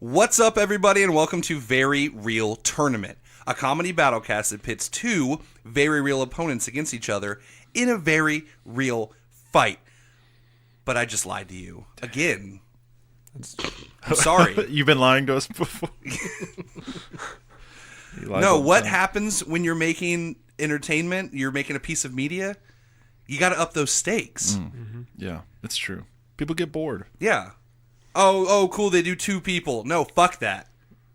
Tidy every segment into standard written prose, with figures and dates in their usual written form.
What's up, everybody, and welcome to Very Real Tournament, a comedy battlecast that pits two very real opponents against each other in a very real fight. But I just lied to you again. I'm sorry. You've been lying to us before. No, what happens when you're making entertainment, you're making a piece of media, you got to up those stakes. Mm-hmm. Yeah, it's true. People get bored. Yeah. Oh, cool, they do 2 people. No, fuck that.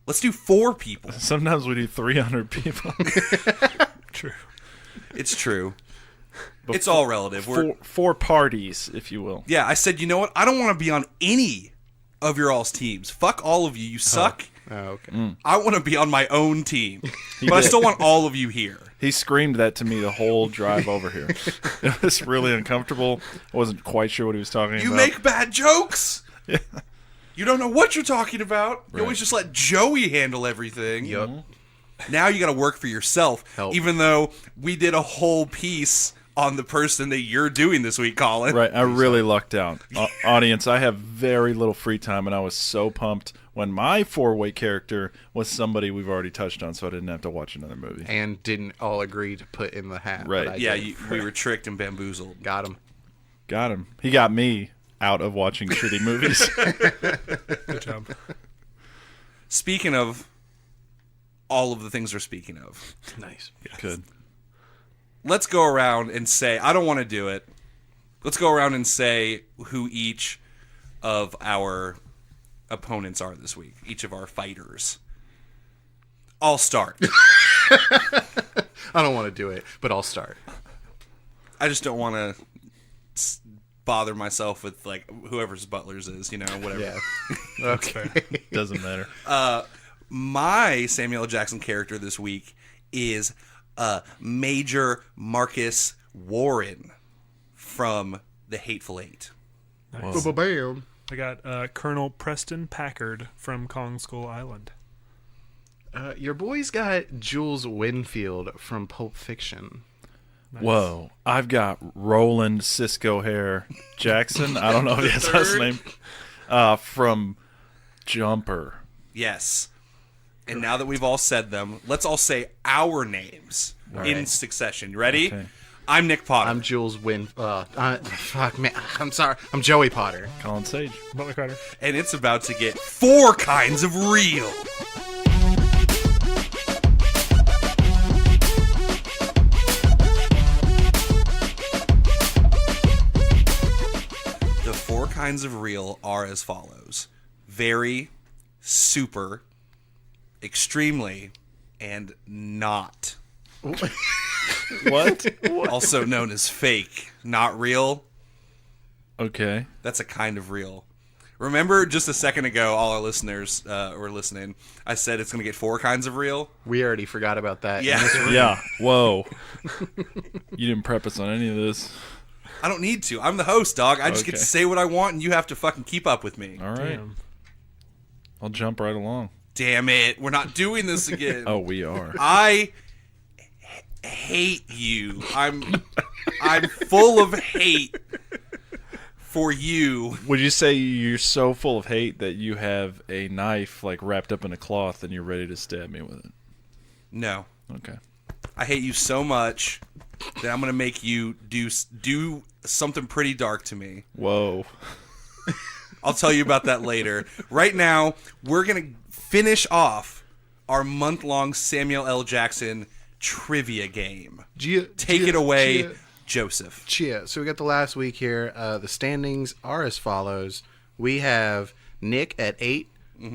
Let's do 4 people. Sometimes we do 300 people. True. It's true. But it's all relative. Four parties, if you will. Yeah, I said, you know what? I don't want to be on any of your all's teams. Fuck all of you. You suck. Oh, okay. I want to be on my own team. But I still want all of you here. He screamed that to me the whole drive over here. It was really uncomfortable. I wasn't quite sure what he was talking about. You make bad jokes. Yeah. You don't know what you're talking about. You Right. always just let Joey handle everything. Yep. Now you got to work for yourself. Help. Even though we did a whole piece on the person that you're doing this week, Colin. Right, I really lucked out. Audience, I have very little free time, and I was so pumped when my 4-way character was somebody we've already touched on, so I didn't have to watch another movie. And didn't all agree to put in the hat. Right. but I Yeah, did. we were tricked and bamboozled. Got him. Got him. He got me out of watching shitty movies. Good job. Speaking of all of the things we're speaking of, Nice. Good. let's go around and say, I don't want to do it. Let's go around and say who each of our opponents are this week. Each of our fighters. I'll start. I don't want to do it, but I'll start. I just don't want to bother myself with, like, whoever's Butler's is, whatever. Yeah. Okay. Doesn't matter. My Samuel L. Jackson character this week is Major Marcus Warren from The Hateful Eight. Nice. Bam. I got Colonel Preston Packard from Kong Skull Island. Your boy's got Jules Winfield from Pulp Fiction. Nice. Whoa. I've got Roland Cisco Hair Jackson. I don't know if that's his name. From Jumper. Yes. And now that we've all said them, let's all say our names in succession. You ready? Okay. I'm Nick Potter. I'm Jules fuck, man. I'm sorry. I'm Joey Potter. Colin Sage. Butler Carter. And it's about to get 4 kinds of real. The 4 kinds of real are as follows: very, super, extremely, and not. What? Also known as fake. Not real. Okay. That's a kind of real. Remember just a second ago, all our listeners were listening, I said it's going to get 4 kinds of real? We already forgot about that. Yeah. Yeah. Whoa. You didn't prep us on any of this. I don't need to. I'm the host, dog. I just get to Okay. say what I want, and you have to fucking keep up with me. All right. Damn. I'll jump right along. Damn it. We're not doing this again. Oh, we are. I hate you. I'm full of hate for you. Would you say you're so full of hate that you have a knife like wrapped up in a cloth and you're ready to stab me with it? No. Okay. I hate you so much that I'm going to make you do something pretty dark to me. Whoa. I'll tell you about that later. Right now, we're going to finish off our month-long Samuel L. Jackson trivia game. Take it away, Joseph. Chia. So we got the last week here. The standings are as follows. We have Nick at 8,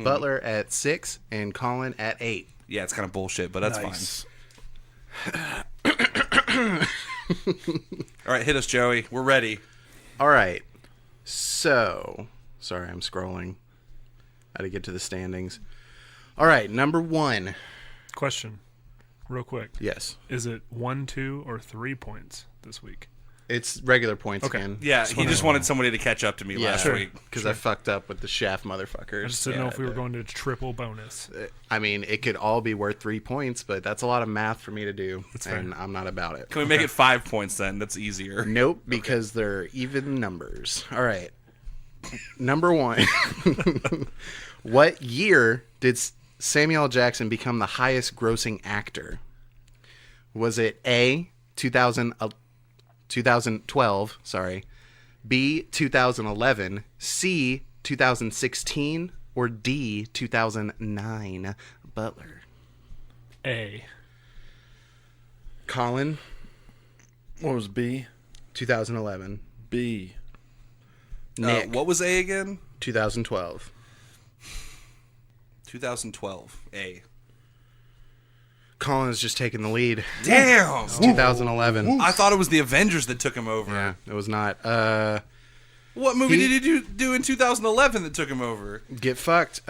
Butler at 6, and Colin at 8. Yeah, it's kind of bullshit, but that's Nice. fine. All right, hit us, Joey. We're ready. All right. So, sorry, I'm scrolling. How to get to the standings. All right, number 1. Question, real quick. Yes. Is it 1, 2, or 3 points this week? It's regular points Okay. again. Yeah, he just wanted somebody to catch up to me last Sure. week. Because I fucked up with the shaft motherfuckers. I just didn't know if we were going to triple bonus. I mean, it could all be worth 3 points, but that's a lot of math for me to do, fair. and I'm not about it. Can we make it 5 points then? That's easier. Nope, because they're even numbers. All right. Number 1. What year did Samuel L. Jackson become the highest grossing actor? Was it A, 2012, B, 2011, C, 2016, or D, 2009? Butler. A. Colin, What was B? 2011. B. Nick, What was A again? 2012. 2012. A. Colin is just taking the lead. Damn! 2011. I thought it was the Avengers that took him over. Yeah, it was not. What movie did he do in 2011 that took him over? Get fucked.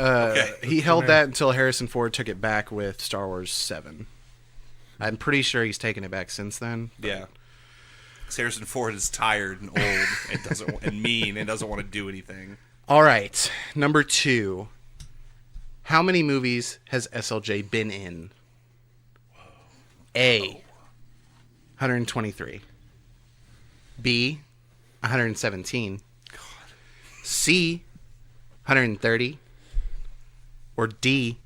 He held that until Harrison Ford took it back with Star Wars 7. I'm pretty sure he's taken it back since then. Yeah. 'Cause Harrison Ford is tired and old and mean and doesn't want to do anything. All right, number 2. How many movies has SLJ been in? A, 123. B, 117. C, 130. Or D,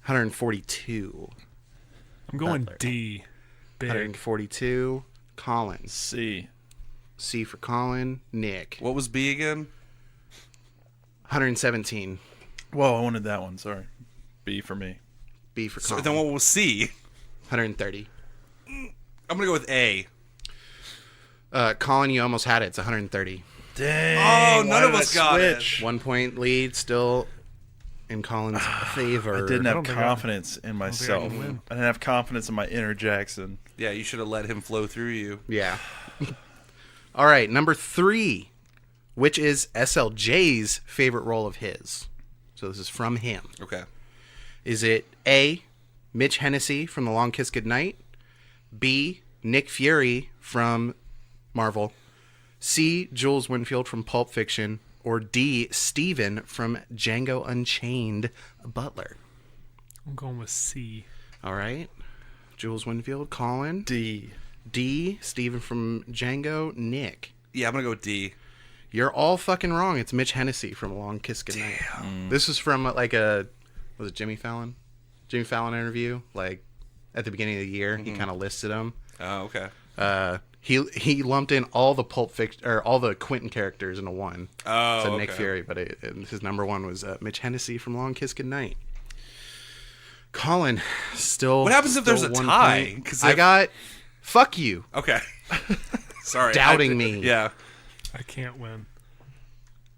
142. I'm going Butler. D. Big. 142. Colin. C. C for Colin. Nick. What was B again? 117. Whoa, I wanted that one. Sorry. B for me. B for So Colin. then what was C? 130. I'm going to go with A. Colin, you almost had it. It's 130. Dang. Oh, none of us got it. 1 point lead still in Colin's favor. I didn't I have don't think confidence in myself. can win. I didn't have confidence in my inner Jackson. Yeah, you should have let him flow through you. Yeah. All right, number 3. Which is SLJ's favorite role of his? So this is from him. Okay. Is it A, Mitch Hennessy from The Long Kiss Goodnight? B, Nick Fury from Marvel? C, Jules Winfield from Pulp Fiction? Or D, Steven from Django Unchained? Butler. I'm going with C. All right. Jules Winfield, Colin. D. D, Steven from Django. Nick. Yeah, I'm going to go with D. You're all fucking wrong. It's Mitch Hennessy from A Long Kiss Goodnight. This is from was it Jimmy Fallon? Jimmy Fallon interview, like at the beginning of the year. He kind of listed them. Oh, okay. He lumped in all the Pulp Fiction or all the Quentin characters into one. Oh, Said okay. Nick Fury, but his number one was Mitch Hennessy from Long Kiss Goodnight. Colin, still. What happens if there's still a 1 tie? point. 'Cause I if- got. Fuck you. Okay. Sorry. Doubting me. Yeah. I can't win.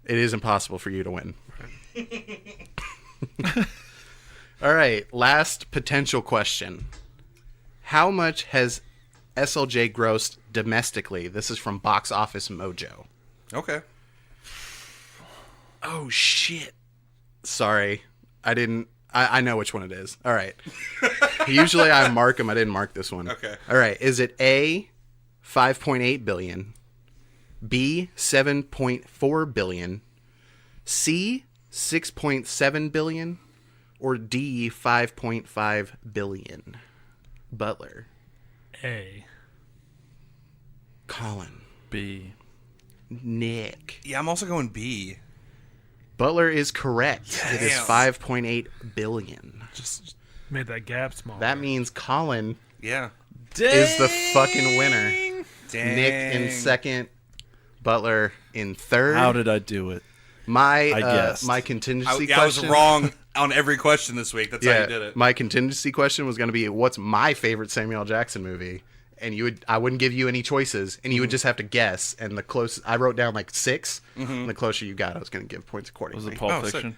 It is impossible for you to win. All right, last potential question. How much has SLJ grossed domestically? This is from Box Office Mojo. Okay. Oh, shit. Sorry. I know which one it is. All right. Usually I mark them. I didn't mark this one. Okay. All right. Is it A, 5.8 billion, B, 7.4 billion, C, 6.7 billion, or D, 5.5 billion? Butler. A. Colin. B. Nick. Yeah, I'm also going B. Butler is correct. It is Damn. 5.8 billion. Just made that gap small. That means Colin Yeah. is the fucking winner. Dang. Nick in second, Butler in third. How did I do it? my guessed. my contingency I was question? wrong on every question this week. That's how you did it. My contingency question was going to be, what's my favorite Samuel L. Jackson movie? And I wouldn't give you any choices, and you would just have to guess. And the closest, I wrote down like 6. And the closer you got, I was going to give points accordingly. Was it Pulp Oh, sick. Fiction?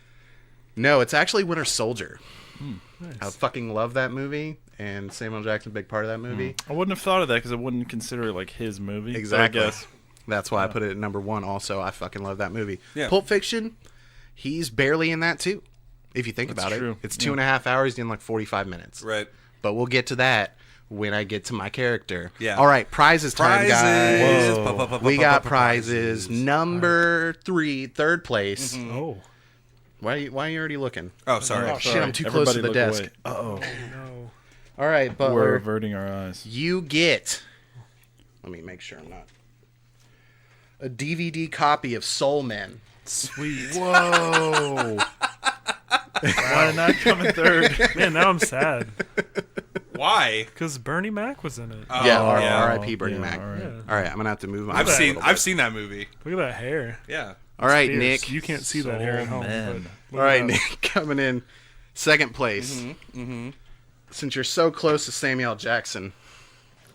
No, it's actually Winter Soldier. Nice. I fucking love that movie, and Samuel L. Jackson, a big part of that movie. I wouldn't have thought of that because I wouldn't consider it like his movie. but Exactly. I guess. That's why I put it at number 1. Also, I fucking love that movie. Yeah. Pulp Fiction, he's barely in that too. If you think That's about true. it, it's 2.5 hours in like 45 minutes. Right. But we'll get to that when I get to my character. Yeah. All right, prizes time, guys. Whoa. We got prizes. Number 3, third place. Oh. Why are you already looking? Oh, sorry. Oh, shit, I'm too close to the desk. Uh-oh. No. All right, We're Butler. averting our eyes. You get, let me make sure I'm not, a DVD copy of Soul Men. Sweet. Whoa. Why did not come in third? Man, now I'm sad Why? because Bernie Mac was in it. Yeah, Oh, yeah. R.I.P. Bernie Yeah, Mac. all right. Yeah. All right, I'm gonna have to move on. I've seen that movie. Look at that hair. Yeah. All right, Fierce. Nick. You can't see that hair at home. Man. But All right, look it Nick, coming in second place. Since you're so close to Samuel Jackson,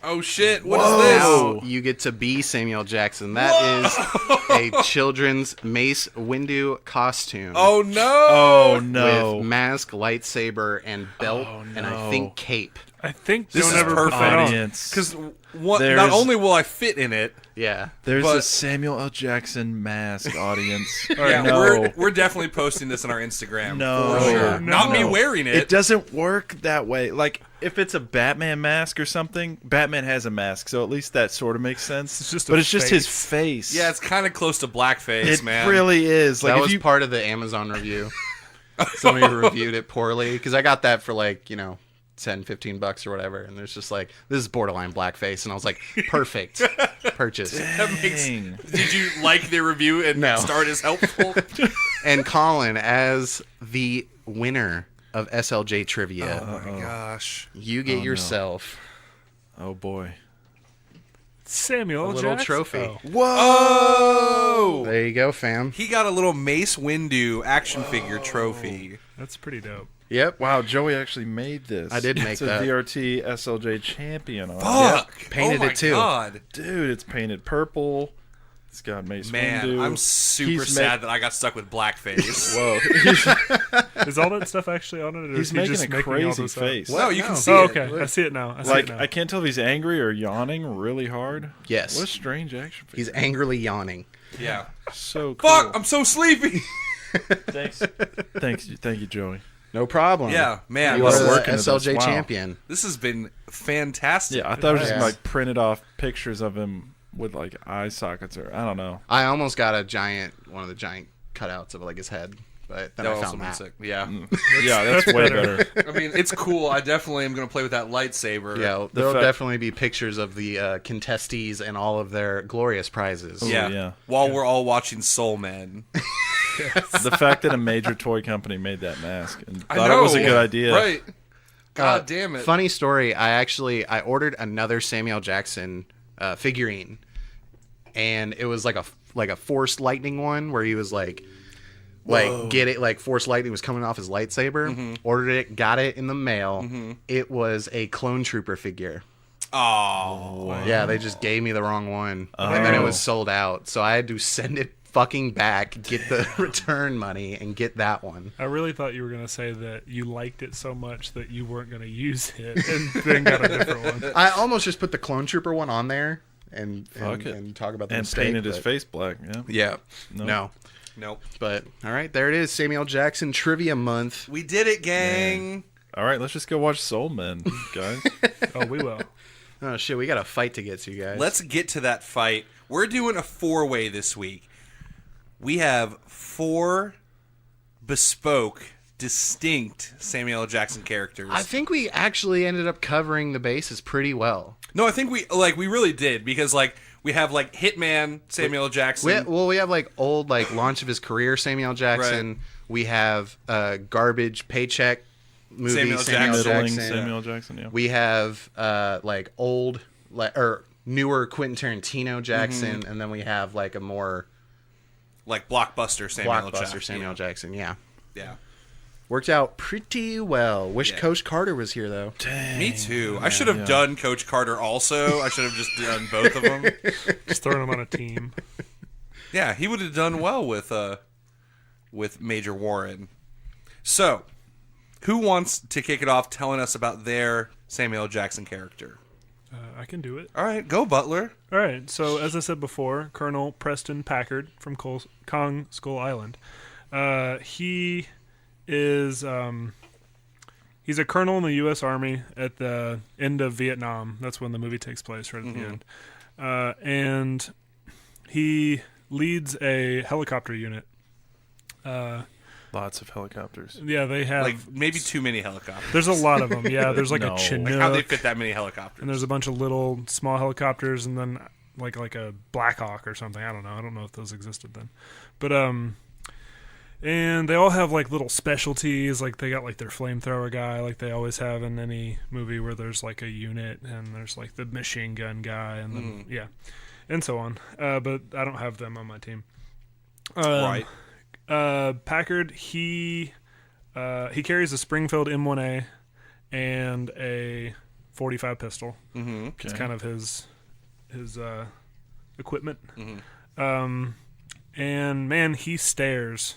Oh shit! What Whoa. is this? now you get to be Samuel Jackson. That is a children's Mace Windu costume. Oh no! Oh no! With mask, lightsaber, and belt, Oh, and I no. think cape. I think This don't is ever put perfect. that on. Audience. Because There's- not only will I fit in it, Yeah. There's but- a Samuel L. Jackson mask, audience. yeah, no. we're definitely posting this on our Instagram. No. for sure. No. Not me No. wearing It doesn't work that way. Like, if it's a Batman mask or something, Batman has a mask, so at least that sort of makes sense. It's just a but it's just his face. face. Yeah, it's kind of close to blackface, it man. really is. Like, That if was you, part of the Amazon review. Somebody reviewed it poorly because I got that for like, 10, $15 or whatever. And there's just like, this is borderline blackface. And I was like, perfect. Purchase. That makes. Dang. Did you like the review and No. start as helpful? And Colin, as the winner of SLJ Trivia, Oh my gosh! you get no. yourself oh boy. Samuel a little Jackson. trophy. Oh. Whoa! There you go, fam. He got a little Mace Windu action figure trophy. That's pretty dope. Yep. Wow, Joey actually made this. I did make it's that. a VRT SLJ champion on it. Fuck! painted oh my it too. God. Dude, it's painted purple. It's got Mace Man, Windu. I'm super He's sad that I got stuck with blackface. Whoa. Is all that stuff actually on it? Or He's is he making just a making all crazy this up? face. No, you can see Oh, it. okay. I see it now. I see Like, it now. I can't tell if he's angry or yawning really hard. Yes. What a strange action figure. He's angrily yawning. Yeah. so cool. Fuck! I'm so sleepy. Thanks. Thank you, Joey. No problem. Yeah, man. You Lot are of the work into this. SLJ Wow. champion. This has been fantastic. Yeah, I thought it was just Yes. like printed off pictures of him with like eye sockets or I don't know. I almost got one of the giant cutouts of like his head, but then That I also found means that. sick. Yeah. Yeah, that's way better. I mean, it's cool. I definitely am going to play with that lightsaber. Yeah, there'll fact- definitely be pictures of the contestees and all of their glorious prizes. Yeah. yeah. While we're all watching Soul Man. The fact that a major toy company made that mask and I thought know. it was a good idea. Right. God damn it. Funny story. I ordered another Samuel Jackson figurine, and it was like a Force Lightning one where he was like get it, like Force Lightning was coming off his lightsaber. Mm-hmm. Ordered it, got it in the mail. It was a Clone Trooper figure. Oh. Yeah, they just gave me the wrong one, and then it was sold out. So I had to send it fucking back, get the return money, and get that one. I really thought you were going to say that you liked it so much that you weren't going to use it and then got a different one. I almost just put the Clone Trooper one on there and Fuck it. and talk about the And mistake. painted his but- face black. Yeah. Yeah. No. Nope. But all right, there it is. Samuel Jackson Trivia Month. We did it, gang. All right, let's just go watch Soul Men, guys. Oh, we will. Oh shit, we got a fight to get to, guys. Let's get to that fight. We're doing a 4-way this week. We have 4 bespoke, distinct Samuel L. Jackson characters. I think we actually ended up covering the bases pretty well. No, I think we really did because we have Hitman Samuel L. Jackson. We have old launch of his career Samuel Jackson. Right. We have garbage paycheck movie Samuel Samuel Jackson. Middling Jackson. Samuel Jackson. Yeah. We have old or newer Quentin Tarantino Jackson, and then we have a more blockbuster Samuel L. blockbuster Jackson. Samuel Jackson. Yeah, Yeah. worked out pretty well. Wish Yeah. Coach Carter was here though. Me too. I should have done Coach Carter also. I should have just done both of them. Just throwing them on a team. Yeah, he would have done well with Major Warren. So, who wants to kick it off telling us about their Samuel L. Jackson character? I can do it. All right, go Butler. All right. So, as I said before, Colonel Preston Packard from Kong Skull Island. He is he's a colonel in the U.S. Army at the end of Vietnam. That's when the movie takes place, right at the end. And he leads a helicopter unit. Lots of helicopters. Yeah, they have. Maybe too many helicopters. There's a lot of them. Yeah, there's No. a Chinook. How they fit that many helicopters? And there's a bunch of little small helicopters, and then like a Black Hawk or something. I don't know if those existed then, but And they all have like little specialties. Like they got like their flamethrower guy, like they always have in any movie where there's like a unit, and there's like the machine gun guy, and then and so on. But I don't have them on my team. Right. Packard, he carries a Springfield M1A and a .45 pistol. Mm-hmm. It's kind of his equipment. Mm-hmm. And man, he stares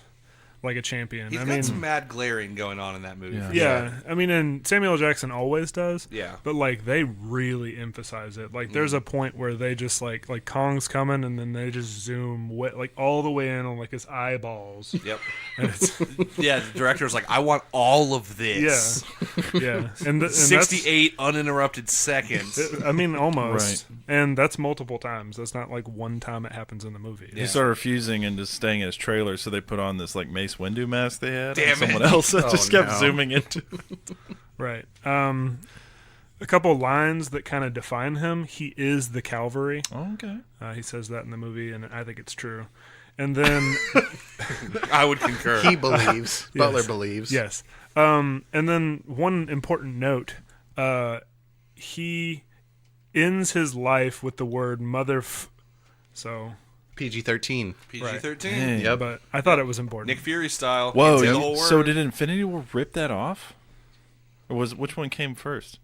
like a champion. He's got some mad glaring going on in that movie. Yeah. For Yeah, sure. I mean, and Samuel L. Jackson always does. Yeah. But like they really emphasize it. Like there's a point where they just like Kong's coming, and then they just zoom like all the way in on like his eyeballs. Yep. And it's, Yeah, the director's like, I want all of this. yeah, and 68 uninterrupted seconds. I mean, almost. Right. And that's multiple times. That's not like one time it happens in the movie. He started refusing and just staying in his trailer, so they put on this like Mace Windu mask they had. Damn and someone it. else that Oh, just kept no. zooming into. Right. A couple lines that kind of define him. He is the cavalry. Oh, okay. He says that in the movie, and I think it's true. And then, I would concur. He believes. Butler believes. yes. And then one important note: he ends his life with the word "motherf." So, PG-13. PG-13. Dang. Yep. but I thought it was important. Nick Fury style. Whoa! Can't say the you- whole so word. did Infinity War rip that off, or which one came first?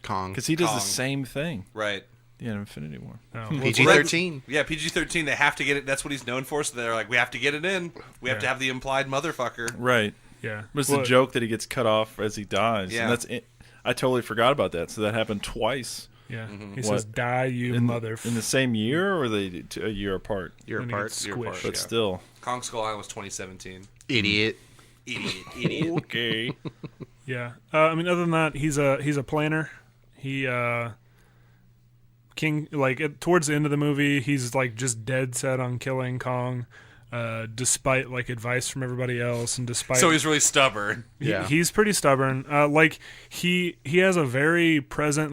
Kong. Because he does Kong. the same thing. Right. Yeah, Infinity War. No. PG-13. Yeah, PG-13. They have to get it. That's what he's known for. So they're like, we have to get it in. We have to have the implied motherfucker. Right. Yeah. It was Well, the joke that he gets cut off as he dies. Yeah. And that's it. I totally forgot about that. So that happened twice Yeah. He What? says, "Die, you in mother." in the same year, or are they a year apart? You're When he apart. gets You're apart. squished. But Yeah. still. Kong Skull Island was 2017. Idiot. Idiot. Okay. Yeah. I mean, other than that, he's a planner. He King towards the end of the movie, he's like just dead set on killing Kong, despite like advice from everybody else, and despite So he's really stubborn. Yeah. he's pretty stubborn. Like he has a very present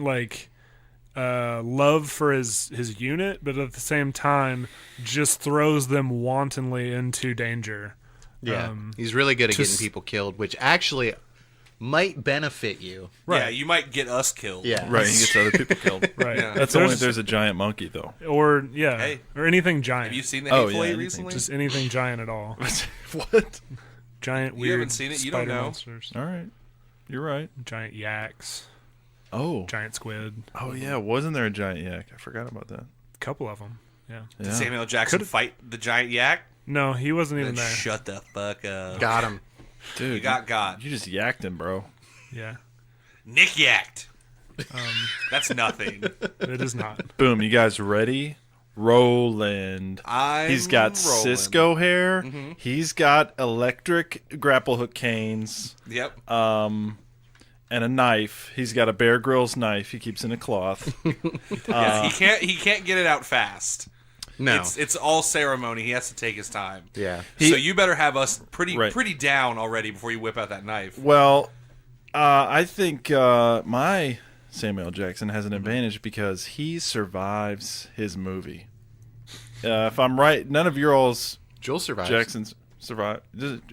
love for his unit, but at the same time just throws them wantonly into danger. Yeah. He's really good at just- getting people killed, which actually might benefit you. Yeah, you might get us killed. Yeah. Right. He gets other people killed. Right. Yeah. That's only if there's a giant monkey, though. Or yeah, Hey. or anything giant. Have you seen the Oh, Hateful yeah, Eight anything. recently? Just anything giant at all. What? Giant You weird. haven't seen it? You don't spider know. monsters. All right. You're right. Giant yaks. Oh. Giant squid. Oh, yeah. Wasn't there a giant yak? I forgot about that. A couple of them. Yeah. Yeah. Did Samuel L. Jackson fight the giant yak? No, he wasn't even Then there. shut the fuck up. Got him. Dude, You got. You just yacked him, bro. Yeah. Nick yacked. That's nothing. It is not. Boom. You guys ready? Roland. He's got rolling. Cisco hair. He's got electric grapple hook canes. Yep. And a knife. He's got a Bear Grylls knife he keeps in a cloth. Yeah, he can't get it out fast. No. It's all ceremony. He has to take his time. Yeah. So you better have us pretty Right. down already before you whip out that knife. Well, I think my Samuel L. Jackson has an advantage because he survives his movie. If I'm right, none of your all's Jules survives. Jacksons survive.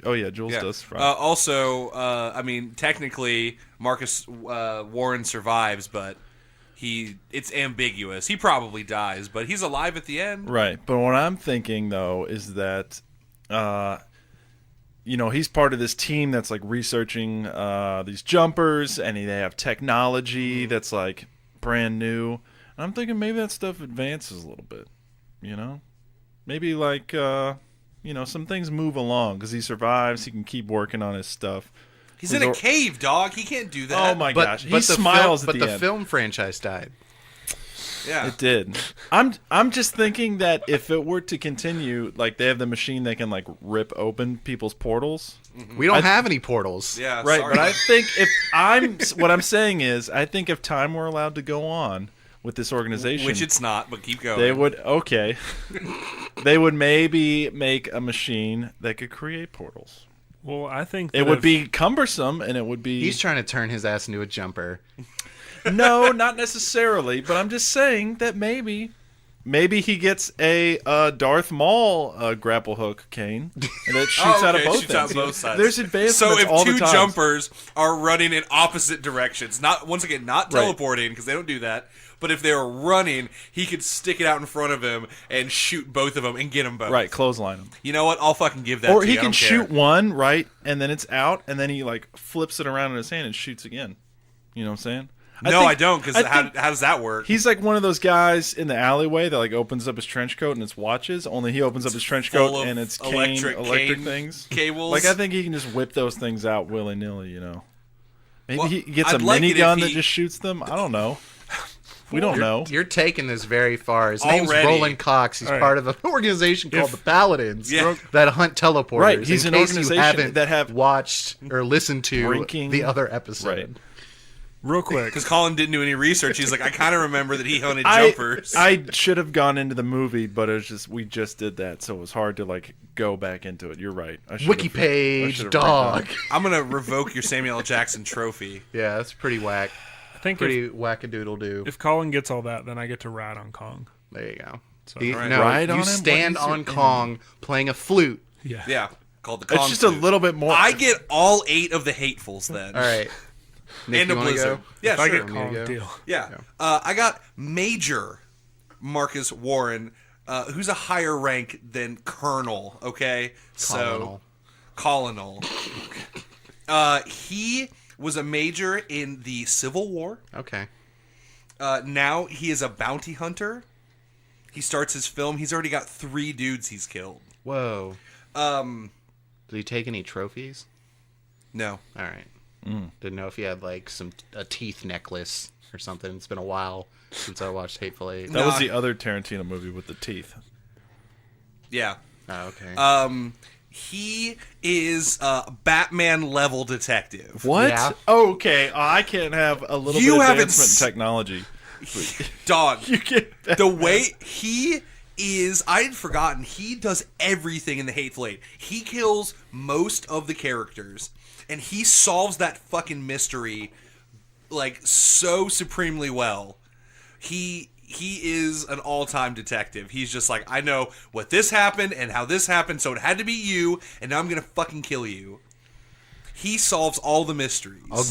Oh yeah, Jules does survive. Also, I mean, technically, Marcus Warren survives, but it's ambiguous. He probably dies, but he's alive at the end. Right, but what I'm thinking though is that, he's part of this team that's like researching these jumpers, and they have technology that's like brand new. And I'm thinking maybe that stuff advances a little bit. Maybe like some things move along because he survives. He can keep working on his stuff. He's in a cave, dog. He can't do that. Oh my gosh, he the smiles film, at but the end. film franchise died. Yeah. It did. I'm just thinking that if it were to continue, like they have the machine that can like rip open people's portals. We don't have any portals. Yeah. Right, sorry. but I think what I'm saying is, I think if time were allowed to go on with this organization, Which it's not, but keep going. they would maybe make a machine that could create portals. Well, I think It would be cumbersome, and it would be He's trying to turn his ass into a jumper. no, not necessarily. But I'm just saying that maybe Maybe he gets a Darth Maul grapple hook cane, and it shoots out of both shoots out ends. both sides. There's advancements So if all the two time. jumpers are running in opposite directions, not once again, not teleporting because they don't do that, but if they were running, he could stick it out in front of him and shoot both of them and get them both. Right, clothesline him. You know what? I'll fucking give that Or to you. he I can don't shoot care. one, right, and then it's out, and then he like flips it around in his hand and shoots again. You know what I'm saying? No, I don't, because I how think does that work? He's like one of those guys in the alleyway that like opens up his trench coat and it's watches. Only he opens up his trench full coat of and it's electric cane things, cables. Like I think he can just whip those things out willy nilly. You know, maybe Well, he gets I'd a like it minigun if that he- just shoots them. I don't know. We don't know. You're taking this very far. His name's Already. Roland Cox. He's All right. part of an organization called the Paladins Yeah. that hunt teleporters. Right, he's in an case organization you haven't that have watched or listened to drinking- the other episode. Right. Real quick. Because Colin didn't do any research. He's like, I kind of remember that he hunted jumpers. I should have gone into the movie, but it was just we just did that, so it was hard to like go back into it. You're right. I should Wiki have- I page, should have dog. I'm going to revoke your Samuel L. Jackson trophy. Yeah, that's pretty whack. I think Pretty wackadoodle-doo. if Colin gets all that, then I get to ride on Kong. There you go. So, You, Right. no, Ride you on him? stand What is on your Kong playing a flute. Yeah. Yeah, called the Kong It's just a flute. little bit more. I get all 8 of the hatefuls then. All right. Nick, And you a wanna blizzard. go? Yeah, If I sure. get Kong, go. deal. Yeah. I got Major Marcus Warren, who's a higher rank than Colonel, okay? Colonel. Colonel. He was a major in the Civil War. Okay. Now he is a bounty hunter. He starts his film. He's already got 3 dudes he's killed. Whoa. Did he take any trophies? No. All right. Didn't know if he had like a teeth necklace or something. It's been a while since I watched Hateful Eight. that was the other Tarantino movie with the teeth. Yeah. Oh, okay. He is a Batman level detective. What? Yeah. Okay, I can't have a little You bit of haven't advancement in technology. Dog. You get The way he is, I had forgotten, he does everything in the Hateful Eight. He kills most of the characters, and he solves that fucking mystery like so supremely well. He is an all-time detective. He's just like, I know what this happened and how this happened, so it had to be you, and now I'm gonna fucking kill you. He solves all the mysteries. I'll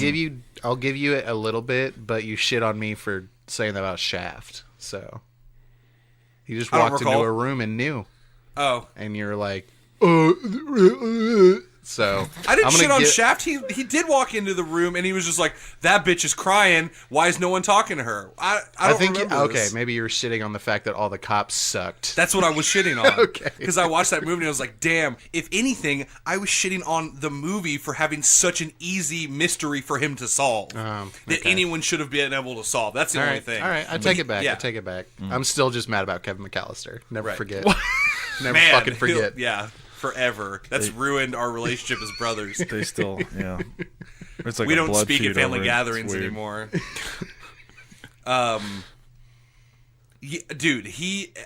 give you it a little bit, but you shit on me for saying that about Shaft. So you just I don't walked into recall. a room and knew, Oh. and you're like, so I didn't I'm gonna shit on get- Shaft. He did walk into the room and he was just like, "That bitch is crying. Why is no one talking to her?" I don't think remember okay, this. maybe you were shitting on the fact that all the cops sucked. That's what I was shitting on. Okay. Because I watched that movie and I was like, "Damn! If anything, I was shitting on the movie for having such an easy mystery for him to solve that okay. anyone should have been able to solve." That's the all only right, thing. all right, I But take he- it back. Yeah. I take it back. I'm still just mad about Kevin McAllister. Never Right. forget. Never Man, fucking forget. Yeah, forever. That's ruined our relationship as brothers. They still, yeah. It's like We a don't blood speak feud at family over it. It's gatherings weird. anymore. Yeah, dude,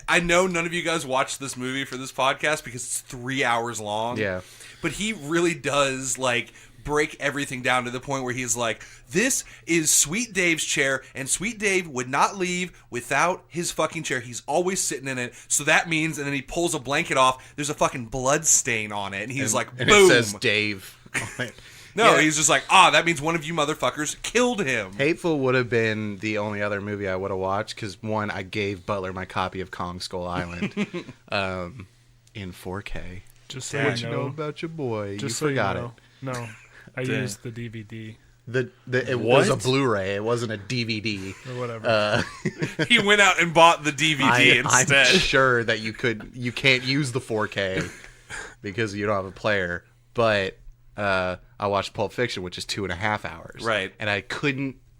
I know none of you guys watched this movie for this podcast because it's 3 hours long. Yeah. But he really does, like, break everything down to the point where he's like, this is Sweet Dave's chair, and Sweet Dave would not leave without his fucking chair. He's always sitting in it. So that means, and then he pulls a blanket off, there's a fucking blood stain on it. And he's like, And boom. it says Dave. No, Yeah. he's just like, that means one of you motherfuckers killed him. Hateful would have been the only other movie I would have watched because one, I gave Butler my copy of Kong Skull Island in 4K. Just so What you you know know. about your boy? Just You so forgot you know. No, I Damn. used the DVD it was a What? Blu-ray. It wasn't a DVD. or whatever. He went out and bought the DVD I'm instead. sure that you can't use the 4K because you don't have a player. But I watched Pulp Fiction, which is 2.5 hours. Right. And I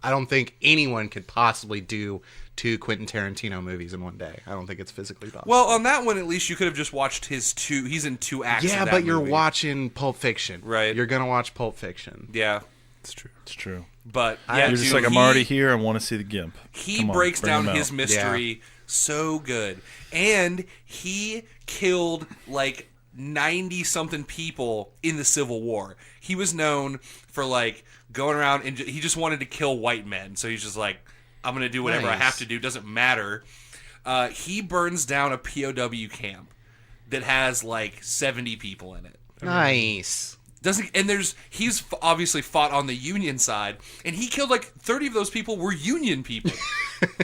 don't think anyone could possibly do 2 Quentin Tarantino movies in one day. I don't think it's physically possible. Well, on that one, at least you could have just watched his 2. He's in 2 acts. yeah, of that but you're movie. watching Pulp Fiction. Right. You're going to watch Pulp Fiction. Yeah, It's true. It's true. but yeah, You're just dude, like, I'm already here. I want to see the Gimp. He Come on, breaks bring down him his out. mystery so good, and he killed like 90 something people in the Civil War. He was known for like going around and he just wanted to kill white men. So he's just like, I'm gonna do whatever I Nice. have to do. Doesn't matter. He burns down a POW camp that has like 70 people in it. Nice. He's obviously fought on the Union side, and he killed like 30 of those people were Union people.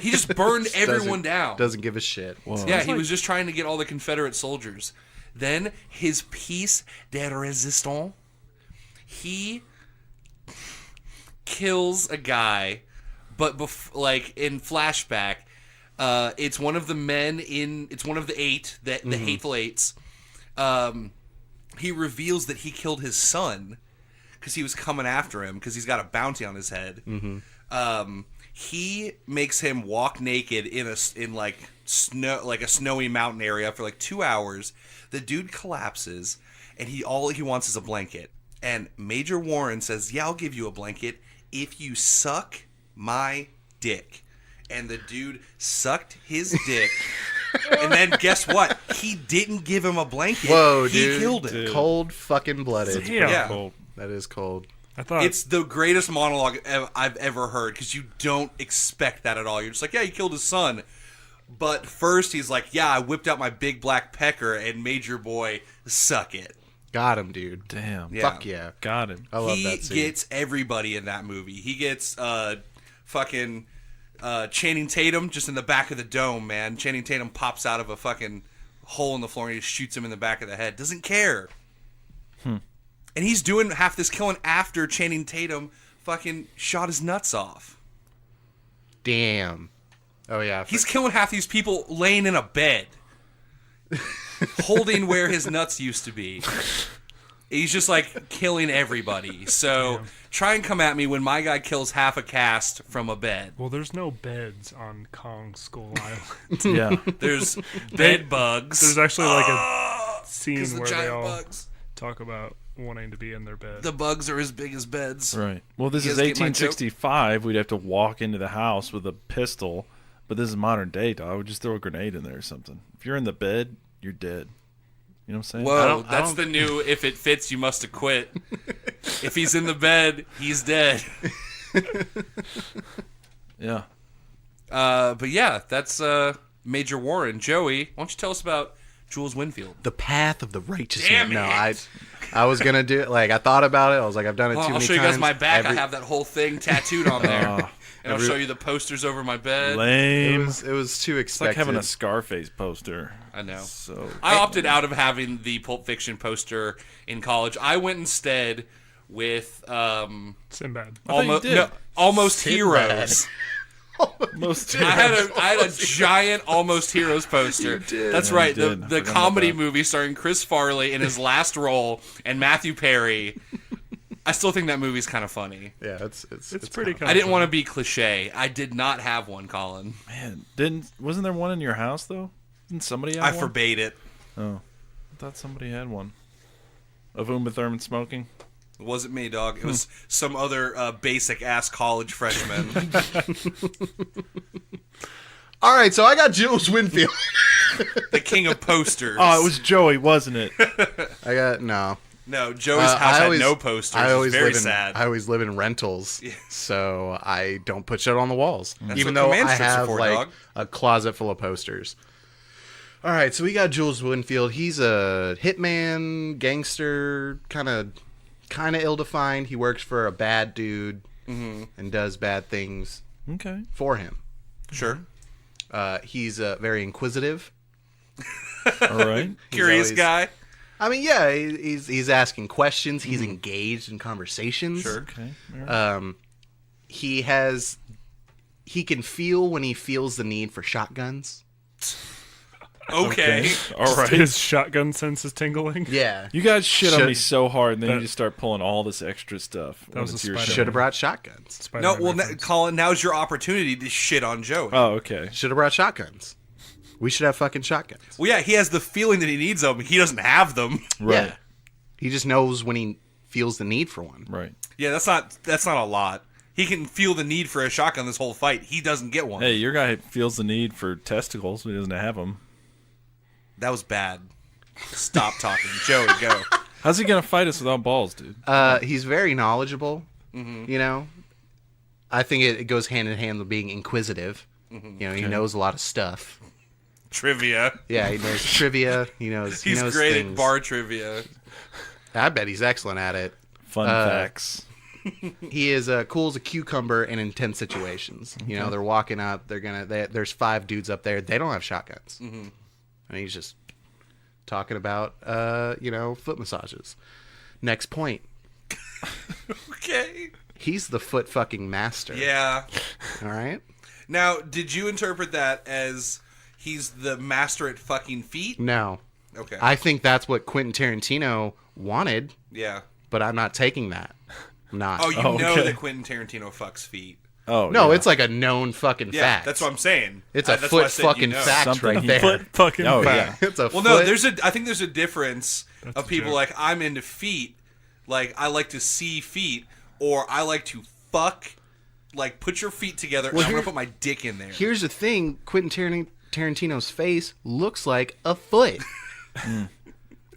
He just burned everyone down. Doesn't give a shit. Whoa. Yeah, he was just trying to get all the Confederate soldiers. Then his piece de resistance, he kills a guy, but like in flashback, it's one of the men it's one of the eight, the hateful eights. He reveals that he killed his son because he was coming after him because he's got a bounty on his head. He makes him walk naked in like snow, like a snowy mountain area for like 2 hours. The dude collapses, and all he wants is a blanket. And Major Warren says, "Yeah, I'll give you a blanket if you suck my dick." And the dude sucked his dick. And then guess what? He didn't give him a blanket. Whoa, he dude. killed him. Dude. Cold fucking blooded. Yeah. Cool. That is cold. I thought It's the greatest monologue I've ever heard because you don't expect that at all. You're just like, yeah, he killed his son. But first he's like, yeah, I whipped out my big black pecker and made your boy suck it. Got him, dude. Damn. Yeah. Fuck yeah. Got him. I love He that scene. gets everybody in that movie. He gets fucking Channing Tatum just in the back of the dome, man. Channing Tatum pops out of a fucking hole in the floor and he just shoots him in the back of the head. Doesn't care. And he's doing half this killing after Channing Tatum fucking shot his nuts off. Damn. Oh, yeah. He's killing half these people laying in a bed, holding where his nuts used to be. He's just like killing everybody. So try and come at me when my guy kills half a cast from a bed. well, there's no beds on Kong Skull Island. Yeah. There's bed bugs. There's actually like a scene Because the where they giant all bugs. talk about wanting to be in their bed. The bugs are as big as beds. Right. Well, this You is guys get my joke? 1865. We'd have to walk into the house with a pistol. But this is modern day, dog. We'd just throw a grenade in there or something. If you're in the bed, you're dead. You know what I'm saying? Whoa, that's the new if it fits, you must have quit. If he's in the bed, he's dead. Yeah. But yeah, that's Major Warren. Joey, why don't you tell us about Jules Winfield? The path of the righteous. Damn No, it. I was going to do it. Like, I thought about it. I was like, I've done it Well, too I'll many show you times. guys my back. I have that whole thing tattooed on there. And I'll show you the posters over my bed. Lame. It was too It's like expected. having a Scarface poster. I know. So I opted out of having the Pulp Fiction poster in college. I went instead with Sinbad. Almost Sinbad. Heroes. most I had a giant Almost Heroes poster. You did. That's Yeah, right. you did. The I forgot comedy about that. movie starring Chris Farley in his last role and Matthew Perry. I still think that movie's kind of funny. Yeah, it's pretty common. I didn't want to be cliche. I did not have one, Colin. Man, wasn't there one in your house though? Didn't somebody have I one? forbade it. Oh, I thought somebody had one. Of Uma Thurman smoking. It wasn't me, dog. It was some other basic ass college freshman. All right, so I got Jules Winfield. The king of posters. Oh, it was Joey, wasn't it? I got no. No, Joey's house had no posters. I always It's very live in, sad. I always live in rentals, so I don't put shit on the walls. That's even what though command I strips are have for, like dog. a closet full of posters. All right, so we got Jules Winfield. He's a hitman, gangster, kind of ill-defined. He works for a bad dude and does bad things Okay. for him. Sure. He's very inquisitive. All right. Curious always- guy. I mean, yeah, he's asking questions. He's engaged in conversations. Sure. Okay. All right. He can feel when he feels the need for shotguns. Okay. All right. His shotgun sense is tingling. Yeah. You guys shit on Should- me so hard, and then you That- just start pulling all this extra stuff. when was it's a your spider. show. Should have brought shotguns. No, Spider-Man well, reference. Colin, now's your opportunity to shit on Joey. Oh, okay. Should have brought shotguns. We should have fucking shotguns. Well, yeah, he has the feeling that he needs them. He doesn't have them. Right. Yeah. He just knows when he feels the need for one. Right. Yeah, that's not a lot. He can feel the need for a shotgun this whole fight. He doesn't get one. Hey, your guy feels the need for testicles, but he doesn't have them. That was bad. Stop talking. Joey, go. How's he gonna fight us without balls, dude? He's very knowledgeable. You know, I think it goes hand in hand with being inquisitive. You know, he knows a lot of stuff. Trivia. Yeah, he knows trivia. He knows. He's he knows great things. at bar trivia. I bet he's excellent at it. Fun facts. He is cool as a cucumber in intense situations. You know, they're walking up. There's 5 dudes up there. They don't have shotguns. Mm-hmm. And he's just talking about, foot massages. Next point. Okay. He's the foot fucking master. Yeah. All right. Now, did you interpret that as he's the master at fucking feet? No. Okay. I think that's what Quentin Tarantino wanted, Yeah. but I'm not taking that. I'm not. Oh, you know okay. that Quentin Tarantino fucks feet. Oh no, yeah. it's like a known fucking Yeah, fact. that's what I'm saying. It's a That's why I foot said you fucking know. fact Something right he there. Foot fucking Oh, fact. yeah. It's a Well, foot. no, I think there's a difference of a people joke. like, I'm into feet, like I like to see feet, or I like to fuck, like put your feet together and I'm gonna put my dick in there. Here's the thing: Quentin Tarantino's face looks like a foot.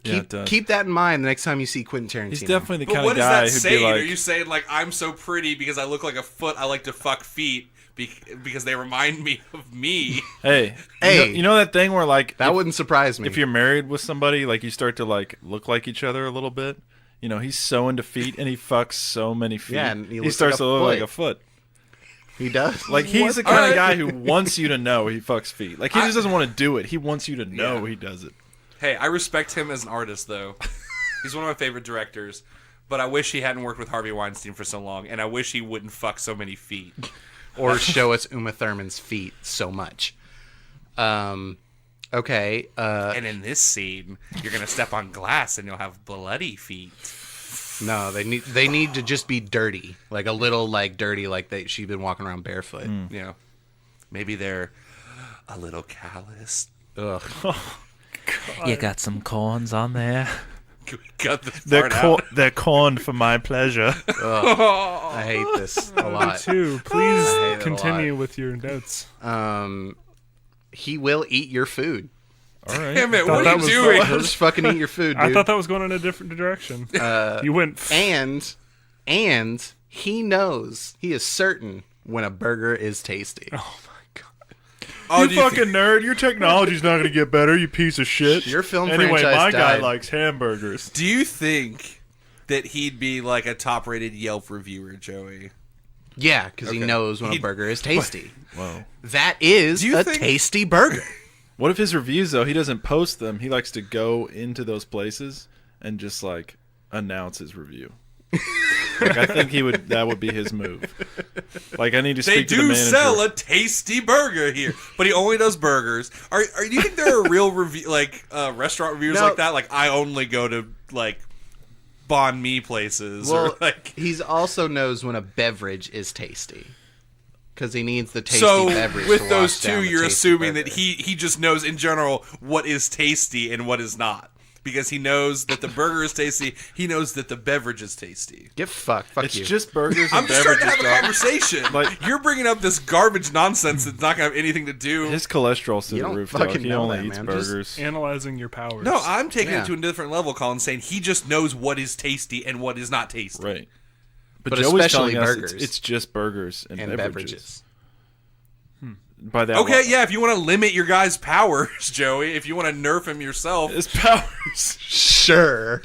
Yeah, it does. Keep that in mind the next time you see Quentin Tarantino. He's definitely the But kind what of is guy that who'd saying? be like, Are you saying like I'm so pretty because I look like a foot? I like to fuck feet because they remind me of me. hey, Hey. you know that thing where like That if, wouldn't surprise me. if you're married with somebody, like you start to like look like each other a little bit. You know, he's so into feet and he fucks so many feet. Yeah, and he he looks starts like a to look foot. like a foot. He does. Like he's the kind Alright. of guy who wants you to know he fucks feet. Like he just doesn't want to do it. He wants you to know he does it. Hey, I respect him as an artist, though. He's one of my favorite directors. But I wish he hadn't worked with Harvey Weinstein for so long, and I wish he wouldn't fuck so many feet. or show us Uma Thurman's feet so much. Okay. And in this scene, you're gonna step on glass and you'll have bloody feet. No, they need to just be dirty, like a little like dirty, like she's been walking around barefoot. You know, maybe they're a little calloused. Ugh. You got some corns on there. Cut the part out. They're corned for my pleasure. I hate this a Me lot. too. I Please hate it a continue with your notes. He will eat your food. All right. Damn it, Thought what that are you was doing? He'll just fucking eat your food, dude. I thought that was going in a different direction. You went. and he knows, he is certain when a burger is tasty. Oh my god. Oh, You do you fucking think- nerd. Your technology's not going to get better, you piece of shit. Your film anyway, franchise my guy died. likes hamburgers. Do you think that he'd be like a top-rated Yelp reviewer, Joey? Yeah, because he Okay. knows when a He'd- burger is tasty. Whoa. That is Do you a think- tasty burger. What if his reviews, though, he doesn't post them? He likes to go into those places and just, like, announce his review. Like, I think that would be his move. Like, I need to They speak to the do manager. sell a tasty burger here, but he only does burgers. Do you think there are real restaurant reviewers No. like that? Like I only go to like banh mi places, Well, or like. he's also knows when a beverage is tasty. Because he needs the tasty So beverage with to those wash two, down the you're tasty assuming burger. that he just knows in general what is tasty and what is not. Because he knows that the burger is tasty, he knows that the beverage is tasty. Get fucked. Fuck It's you. just burgers I'm and just trying to beverages, have a dog. conversation. Like- You're bringing up this garbage nonsense that's not going to have anything to do. His cholesterol's through You the don't roof, fucking dog. He know only that, eats man. Just burgers. Analyzing your powers. No, I'm taking Yeah. it to a different level, Colin, saying he just knows what is tasty and what is not tasty. Right. But Joey's especially telling us burgers. it's just burgers and, and beverages. beverages. By that, Okay, yeah, if you want to limit your guy's powers, Joey, if you want to nerf him yourself, His powers. Sure.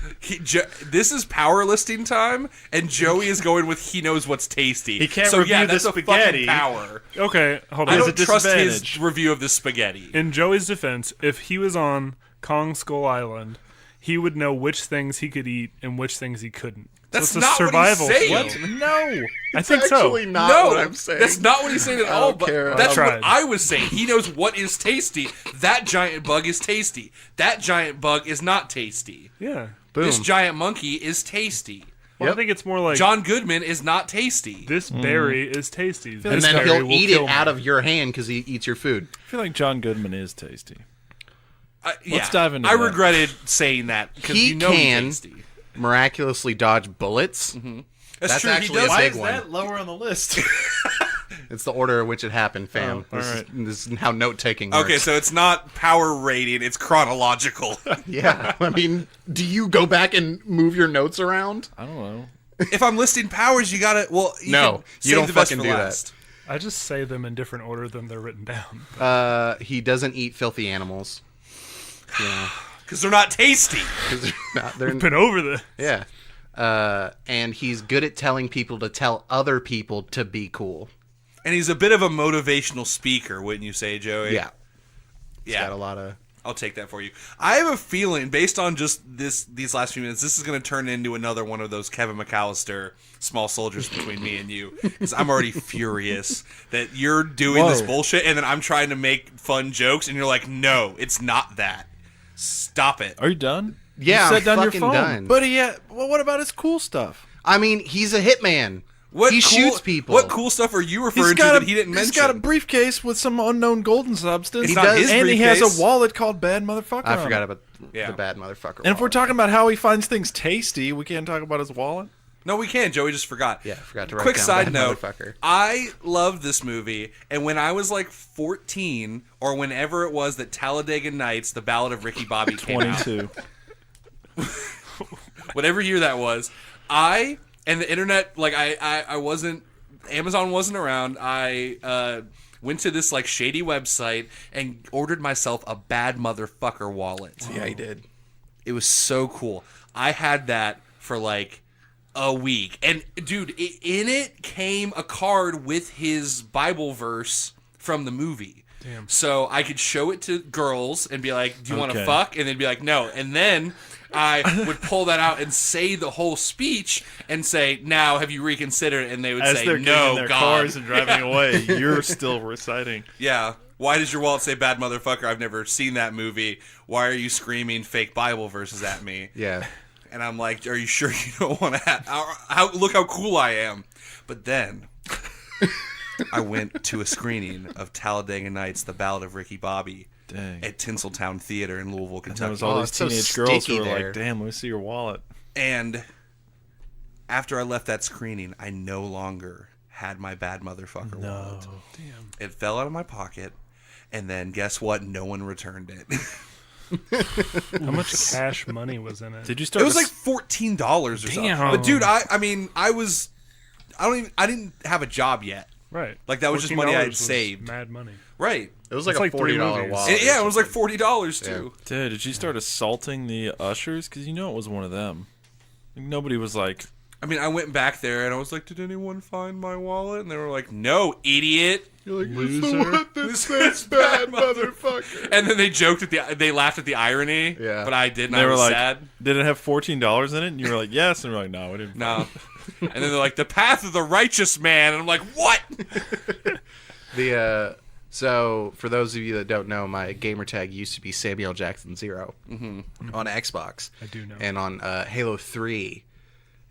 this is power listing time, and Joey is going with he knows what's tasty. He can't so, yeah, review the that's a spaghetti. fucking power. Okay, hold I on. There's don't a trust his disadvantage. review of the spaghetti. In Joey's defense, if he was on Kong Skull Island, he would know which things he could eat and which things he couldn't. That's so it's not a what he's survival saying. skill. No. I think so. Actually not No, what I'm saying. that's not what he's saying at all. don't But care. that's I what tried. I was saying. He knows what is tasty. That giant bug is tasty. That giant bug is not tasty. Yeah. This giant monkey is tasty. Well, I think it's more like John Goodman is not tasty. this berry is tasty. And This then berry he'll will eat kill it me. out of your hand because he eats your food. I feel like John Goodman is tasty. Yeah, dive into I that. regretted saying that because He you know can he's tasty. miraculously dodge bullets. That's, That's true. actually he a does. big one. lower on the list? It's the order in which it happened, fam. Oh, all this, right. this is how note taking works. Okay, so it's not power rating; it's chronological. Yeah, I mean, do you go back and move your notes around? I don't know. If I'm listing powers, you gotta. Well, No, can you save don't the best fucking for do that. last. I just say them in different order than they're written down. He doesn't eat filthy animals. You know, Because they're not tasty. 'cause they're Been over this. yeah. And he's good at telling people to tell other people to be cool. And he's a bit of a motivational speaker, wouldn't you say, Joey? Yeah. He's Yeah. got a lot of... I'll take that for you. I have a feeling, based on just these last few minutes, this is going to turn into another one of those Kevin McAllister small soldiers between me and you. Because I'm already furious that you're doing this bullshit, and then I'm trying to make fun jokes, and you're like, no, it's not that. Stop it. Are you done? Yeah, you I'm set down your fucking phone. done. But well, what about his cool stuff? I mean, he's a hitman. He shoots people. What cool stuff are you referring to that he didn't mention? He's got a briefcase with some unknown golden substance. It's not his and he briefcase. has a wallet called Bad Motherfucker. I on forgot it. about Yeah. the bad motherfucker. And if we're talking about how he finds things tasty, we can't talk about his wallet. No, we can't. Joey just forgot. Yeah, I forgot to write Quick down side Bad note. Motherfucker. I loved this movie, and when I was like 14, or whenever it was that Talladega Nights, The Ballad of Ricky Bobby came out, 22. whatever year that was, and the internet, like I wasn't, Amazon wasn't around. I went to this like shady website and ordered myself a Bad Motherfucker wallet. Yeah, he did. It was so cool. I had that for like a week. And dude, in it came a card with his Bible verse from the movie. Damn. So I could show it to girls and be like, do you want to Okay. fuck? And they'd be like, no. And then I would pull that out and say the whole speech and say, now have you reconsidered? And they would As say, they're no, getting in their God. cars and driving away, you're still reciting. Yeah. Why does your wallet say Bad Motherfucker? I've never seen that movie. Why are you screaming fake Bible verses at me? Yeah. And I'm like, are you sure you don't want to look how cool I am? But then I went to a screening of Talladega Nights, The Ballad of Ricky Bobby Dang. at Tinseltown Theater in Louisville, There Kentucky. was all it's these so teenage girls who sticky were there. like, damn, let me see your wallet. And after I left that screening, I no longer had my Bad Motherfucker wallet. Damn. It fell out of my pocket, and then guess what? No one returned it. How much cash money was in it? Did you It start was to like $14 or something. Damn. But dude, I mean, I didn't have a job yet. Right. Like, that was just money I had $14 was saved. Mad money. Right. It was like It's a like three $40 movies. wallet. Yeah, it was like $40 too. Dude, did you start assaulting the ushers? Because you know it was one of them. Like, nobody was like, I mean, I went back there and I was like, "Did anyone find my wallet?" And they were like, "No, idiot." You're like, Loser. This says Bad Motherfucker. And then they laughed at the irony. Yeah. But I didn't. they I were was like, sad. did it have $14 in it? And you were like, yes. And we're like, no, we didn't. No. And then they're like, "The path of the righteous man," and I'm like, "What?" So for those of you that don't know, my gamer tag used to be Samuel Jackson 0 on Xbox. I do know. And on Halo 3,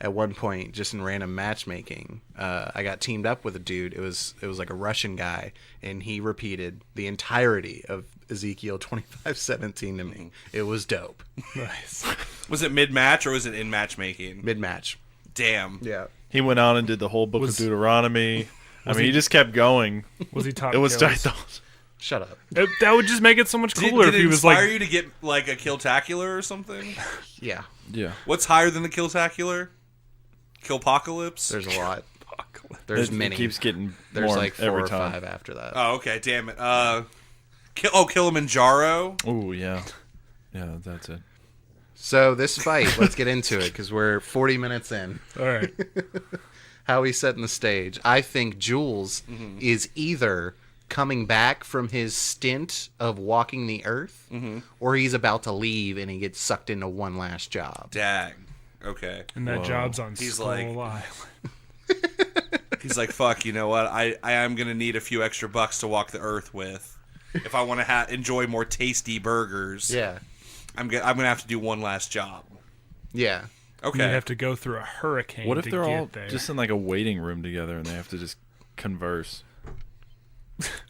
at one point, just in random matchmaking, I got teamed up with a dude. It was like a Russian guy, and he repeated the entirety of Ezekiel 25:17 to me. It was dope. Nice. Was it mid-match or was it in matchmaking? Mid-match. Damn. Yeah. He went on and did the whole book of Deuteronomy. I mean, he just kept going. Was he top It was kills? Shut up. That would just make it so much cooler Did if it he was inspire like. you to get like a Killtacular or something? Yeah. Yeah. What's higher than the Killtacular? Killpocalypse? There's a lot. There's many. It keeps getting There's more like 4 every or time. 5 after that. Oh, okay, damn it. Kilimanjaro. Oh, yeah. Yeah, that's it. So this fight, let's get into it because we're 40 minutes in. All right. How he's setting the stage. I think Jules is either coming back from his stint of walking the earth, or he's about to leave and he gets sucked into one last job. Dag. Okay. And that job's on He's Skull like- Island. He's like, fuck, you know what? I am going to need a few extra bucks to walk the earth with. If I want to enjoy more tasty burgers, Yeah. I'm going to have to do one last job. Yeah. Okay. You have to go through a hurricane. What if to they're get all there. just in like a waiting room together and they have to just converse?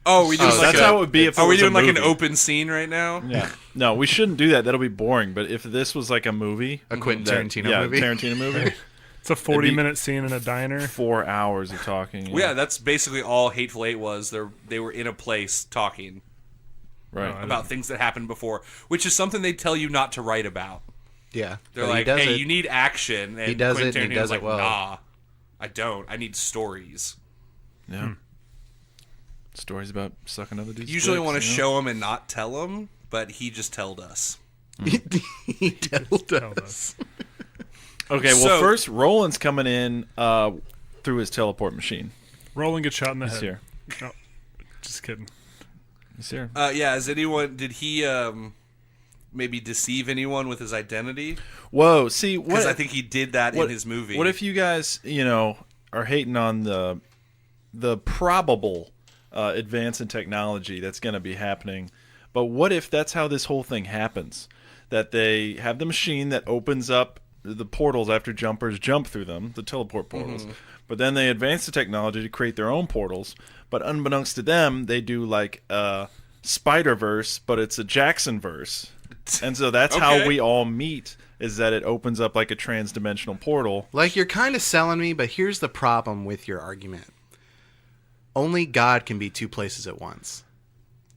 Oh, we doing like That's how it would be if it Are we was a doing like an movie. open scene right now? Yeah. No, we shouldn't do that. That'll be boring. But if this was like a movie, A Quentin Tarantino movie. Tarantino movie, It's a 40-minute scene in a diner. 4 hours of talking. Well, yeah, that's basically all Hateful Eight was. They were in a place talking right. about things that happened before, which is something they tell you not to write about. Yeah. They're But he like, does hey, it. you need action. And He does Quentin it, and he Tarantino's does it like, well. Nah, I don't. I need stories. Yeah. Stories about sucking other dudes' Usually dicks, want to you know? show him and not tell him, but he just told us. He told us. Okay, well, So- first, Roland's coming in through his teleport machine. Roland gets shot in the He's head. here. No, just kidding. He's here. Yeah, did he maybe deceive anyone with his identity? Whoa, see, what? Because I think he did that in his movie. What if you guys, are hating on the probable advance in technology that's going to be happening, but what if that's how this whole thing happens? That they have the machine that opens up the portals after jumpers jump through them, the teleport portals, but then they advance the technology to create their own portals, but unbeknownst to them, they do like a Spider-Verse, but it's a Jackson-verse. And so that's how Okay. we all meet, is that it opens up like a trans-dimensional portal. Like, you're kind of selling me, but here's the problem with your argument. Only God can be two places at once.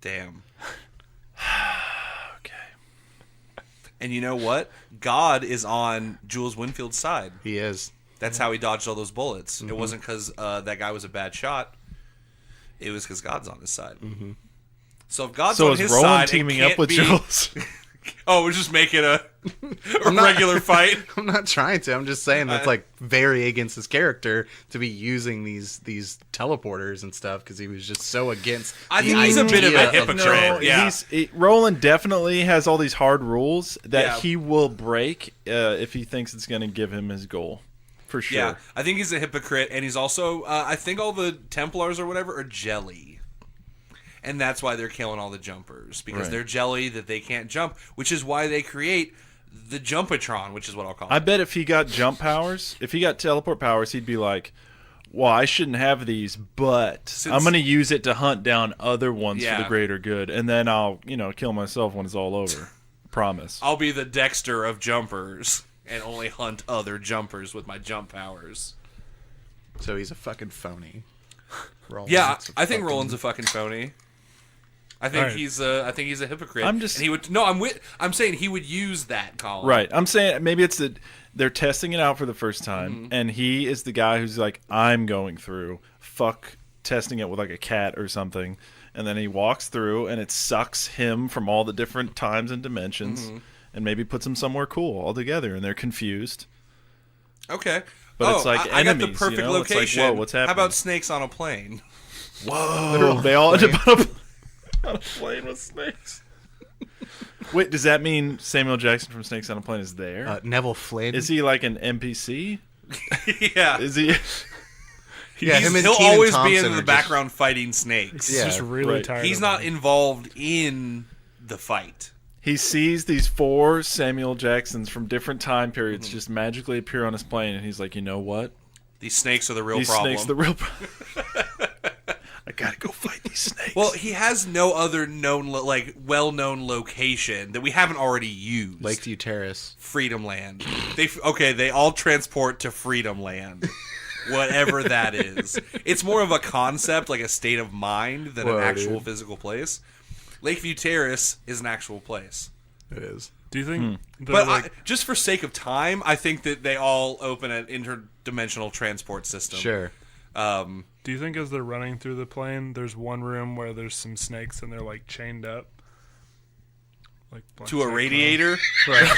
Damn. Okay. And you know what? God is on Jules Winfield's side. He is. That's how he dodged all those bullets. It wasn't because that guy was a bad shot. It was because God's on his side. So if God's So on is his Roland side, teaming it up can't with be... Jules? Oh, we're just making a regular fight. I'm not trying to. I'm just saying that's like very against his character to be using these teleporters and stuff because he was just so against. I the think he's a bit of a idea hypocrite. Yeah. Roland definitely has all these hard rules that Yeah. he will break if he thinks it's going to give him his goal. For sure. Yeah, I think he's a hypocrite, and he's also, I think all the Templars or whatever are jelly. And that's why they're killing all the jumpers, because Right. they're jelly that they can't jump, which is why they create the Jumpatron, which is what I'll call I it. bet if he got jump powers, if he got teleport powers, he'd be like, well, I shouldn't have these, but I'm going to use it to hunt down other ones for Yeah. the greater good, and then I'll, kill myself when it's all over. Promise. I'll be the Dexter of jumpers and only hunt other jumpers with my jump powers. So he's a fucking phony. Roland's Yeah, a I think fucking- Roland's a fucking phony. I think Alright. he's a hypocrite. I'm just- and he would I'm saying he would use that column. Right. I'm saying maybe it's that they're testing it out for the first time, and he is the guy who's like, I'm going through. Fuck testing it with like a cat or something. And then he walks through, and it sucks him from all the different times and dimensions, and maybe puts him somewhere cool altogether, and they're confused. Okay. But it's like I got the enemies, perfect It's like, location. whoa, what's How happening? about snakes on a plane? Whoa! They all end up on a plane with snakes. Wait, does that mean Samuel Jackson from Snakes on a Plane is there? Neville Flynn. Is he like an NPC? Yeah. Is he? Yeah, him and He'll Kenan always be Thompson in are the just- background fighting snakes. He's Yeah, just really right. tired. He's of not them. involved in the fight. He sees these 4 Samuel Jacksons from different time periods just magically appear on his plane, and he's like, you know what? These snakes are the real These problem. snakes are the real problem. I gotta go fight these snakes. Well, he has no other well-known location that we haven't already used. Lakeview Terrace. Freedom Land. They all transport to Freedom Land. Whatever that is. It's more of a concept, like a state of mind, than Whoa, an actual dude. physical place. Lakeview Terrace is an actual place. It is. Do you think? they're But like, just for sake of time, I think that they all open an interdimensional transport system. Sure. do you think as they're running through the plane, there's one room where there's some snakes and they're like chained up, like To a radiator. Right.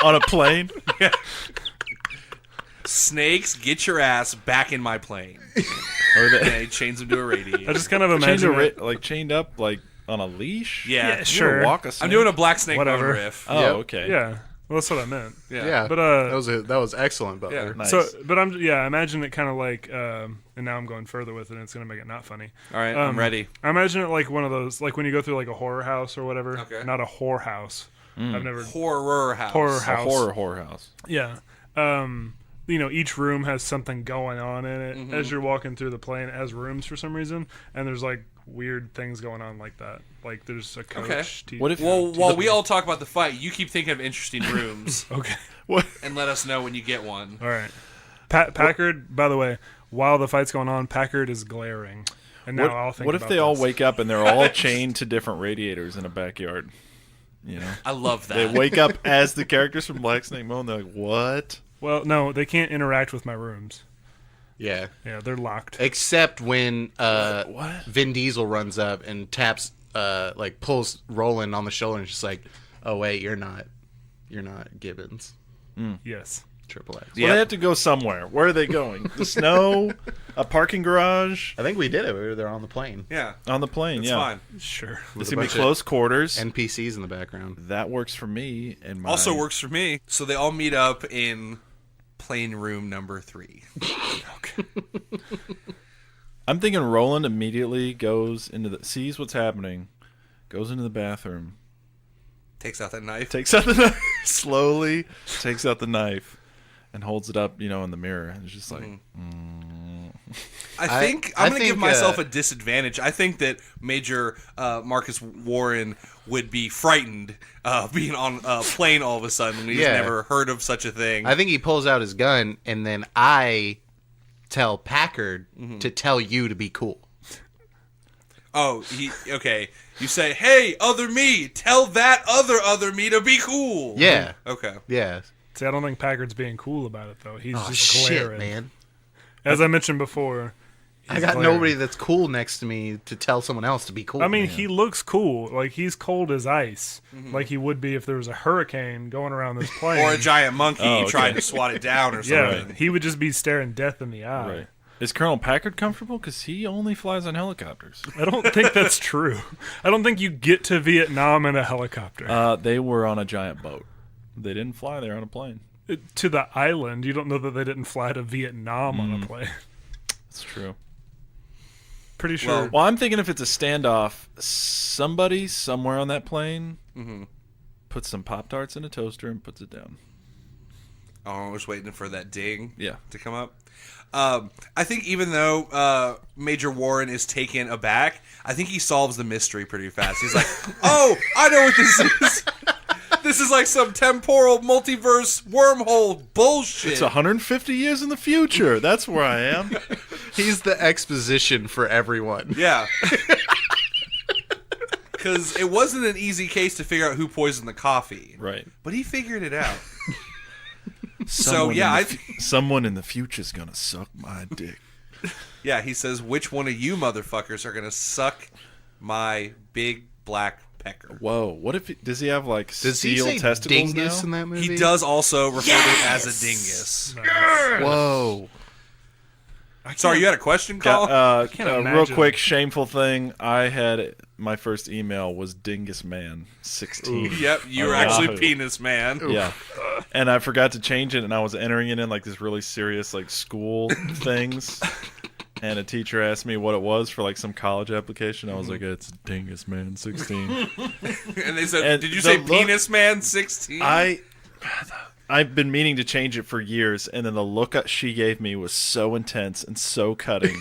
on a plane? Snakes, get your ass back in my plane. Or And they he chains them to a radiator. I just kind of chained, imagine it. like chained up like on a leash? Yeah. Yeah, You sure. ever walk a snake? I'm doing a Black Snake Whatever. bone riff. Oh, Yep. okay. Yeah, well, that's what I meant. Yeah. But that was excellent, Butler. Yeah. Nice. So, but I imagine it kind of like, and now I'm going further with it, and it's gonna make it not funny. All right, I'm ready. I imagine it like one of those, like when you go through like a horror house or whatever. Okay. Not a whore house. I've never Horror house. horror a house. horror house. Yeah. Each room has something going on in it as you're walking through the plane as rooms for some reason, and there's like weird things going on like that. Like there's a coach. Okay. What if- Well, while we all talk about the fight, you keep thinking of interesting rooms Okay. What? and let us know when you get one. All right. Packard, by the way, while the fight's going on, Packard is glaring. And now I'll think What if about they all this. wake up and they're all chained to different radiators in a backyard? You know, I love that. they wake up as the characters from Black Snake Moan. They're like, "What?" Well, no, they can't interact with my rooms. Yeah. Yeah, they're locked. Except when What? Vin Diesel runs up and taps, pulls Roland on the shoulder and just like, oh wait, you're not Gibbons. Yes. Triple X. Well, they have to go somewhere. Where are they going? The snow? A parking garage? I think we did it. We were there on the plane. Yeah. On the plane, It's yeah. fine. Sure. It's a going to be bunch of close quarters. NPCs in the background. That works for me. And my... Also works for me. So they all meet up in plane room number 3. I'm thinking Roland immediately goes sees what's happening, goes into the bathroom, Takes out that knife. takes out the knife, slowly takes out the knife, and holds it up, in the mirror. And it's just like, I think I'm going to give myself a disadvantage. I think that Major Marcus Warren would be frightened being on a plane all of a sudden. He's never heard of such a thing. I think he pulls out his gun, and then I tell Packard to tell you to be cool. Oh, okay. You say, "Hey, other me, tell that other me to be cool." Yeah. Okay. Yeah. See, I don't think Packard's being cool about it, though. He's Oh, just shit, glaring. man. As I mentioned before, I got glaring. nobody that's cool next to me to tell someone else to be cool. I mean, he looks cool. Like, he's cold as ice. Like he would be if there was a hurricane going around this plane. Or a giant monkey Oh, okay. trying to swat it down or yeah, something. he would just be staring death in the eye. right. Is Colonel Packard comfortable? Because he only flies on helicopters. I don't think that's true. I don't think you get to Vietnam in a helicopter. They were on a giant boat. They didn't fly there on a plane. To the island, you don't know that they didn't fly to Vietnam on a plane. That's true. Pretty sure. Well, I'm thinking if it's a standoff, somebody somewhere on that plane puts some Pop-Tarts in a toaster and puts it down. Oh, I was waiting for that ding Yeah. to come up. I think even though Major Warren is taken aback, I think he solves the mystery pretty fast. He's like, "Oh, I know what this is. This is like some temporal multiverse wormhole bullshit." It's 150 years in the future. That's where I am. He's the exposition for everyone. Yeah. Because it wasn't an easy case to figure out who poisoned the coffee. Right. But he figured it out. Someone yeah, in the someone in the future's gonna suck my dick. Yeah, he says, "Which one of you motherfuckers are going to suck my big black pecker?" Whoa! What if does he have like Does he steel say testicles dingus now? in that movie? He does also refer to it as a dingus. Whoa. Sorry, you had a question, Carl? can't real imagine. quick, shameful thing. I had my first email was Dingus Man 16. Yep, you were on actually Yahoo. penis man. Yeah, and I forgot to change it, and I was entering it in like this really serious like school things. And a teacher asked me what it was for like some college application. I was like, "It's Dingus Man 16." And they said, And "Did you the say look- penis man 16?" I've been meaning to change it for years, and then the look she gave me was so intense and so cutting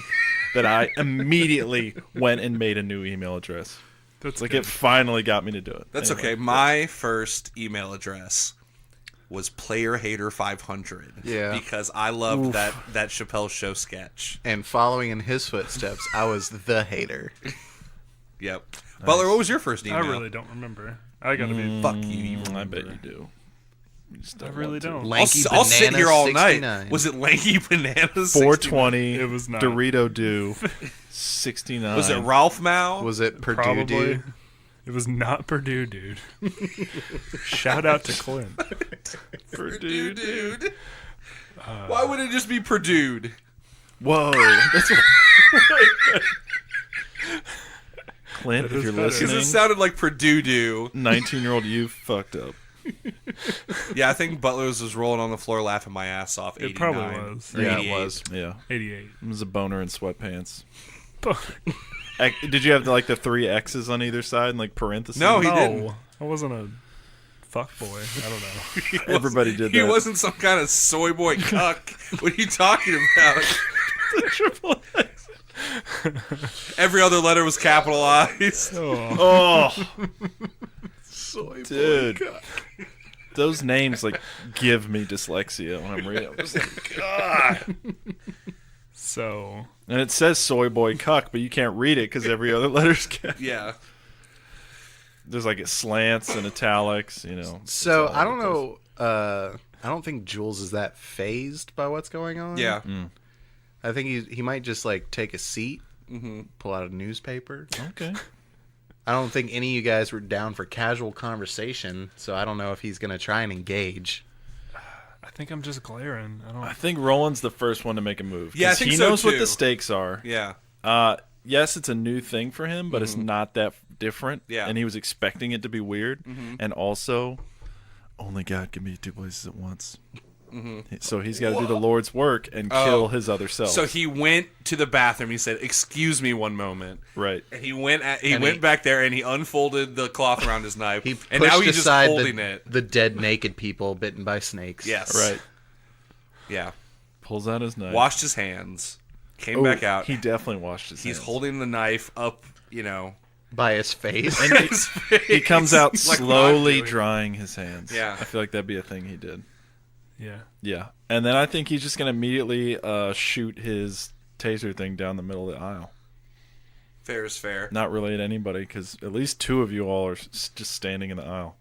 that I immediately went and made a new email address. That's Like good. it finally got me to do it. That's Anyway. okay. My first email address was playerhater500. Yeah. Because I loved that Chappelle Show sketch. And following in his footsteps, I was the hater. Yep. Butler, what was your first I email? really don't remember. I gotta be. Fuck you. I bet you do. You just I don't really want to. don't. Lanky I'll sit Banana here all 69. night. Was it Lanky Banana 420. It was not. Dorito Do 69. Was it Ralph Mao? Was it Purdue Probably. dude? It was not Purdue, dude. Shout out to Clint. Purdue, dude. Why would it just be Purdue? Whoa. That's Clint, if you're Because listening, it sounded like Purdue do. 19-year-old you fucked up. Yeah, I think Butler's was rolling on the floor laughing my ass off. It probably 89 was. or Yeah, it 88. was. Yeah. 88. It was a boner in sweatpants. Did you have like the 3 X's on either side and like parentheses? No, he No, didn't. I wasn't a fuck boy. I don't know. Everybody did He that. wasn't some kind of soy boy cuck. What are you talking about? Triple X. Every other letter was capitalized. Oh, dude. Those names like give me dyslexia when I'm reading. I'm just like, God. So, And it says soy boy cuck, but you can't read it because every other letter's cap. Yeah. There's like it slants and italics, you know. So It's all I don't over the place. know. I don't think Jules is that phased by what's going on. Yeah. I think he might just like take a seat, pull out a newspaper. Okay. I don't think any of you guys were down for casual conversation, so I don't know if he's going to try and engage. I think I'm just glaring. I think Roland's the first one to make a move. Yeah, I think he so, knows what too. the stakes are. Yeah. Yes, it's a new thing for him, but it's not that different. Yeah. And he was expecting it to be weird. And also, only God can be two places at once. So he's got to do the Lord's work and kill his other self. So he went to the bathroom. He said, "Excuse me one moment." Right. And he went back there and he unfolded the cloth around his knife. He and pushed now he's just aside holding it. the dead naked people bitten by snakes. Yes. Right. Yeah. Pulls out his knife. Washed his hands. Came back out. He definitely washed his He's hands. holding the knife up, By his face. And his face. he comes out Like what I'm slowly doing. drying his hands. Yeah. I feel like that'd be a thing he did. Yeah. Yeah. And then I think he's just going to immediately shoot his taser thing down the middle of the aisle. Fair is fair. Not really at anybody, because at least two of you all are just standing in the aisle.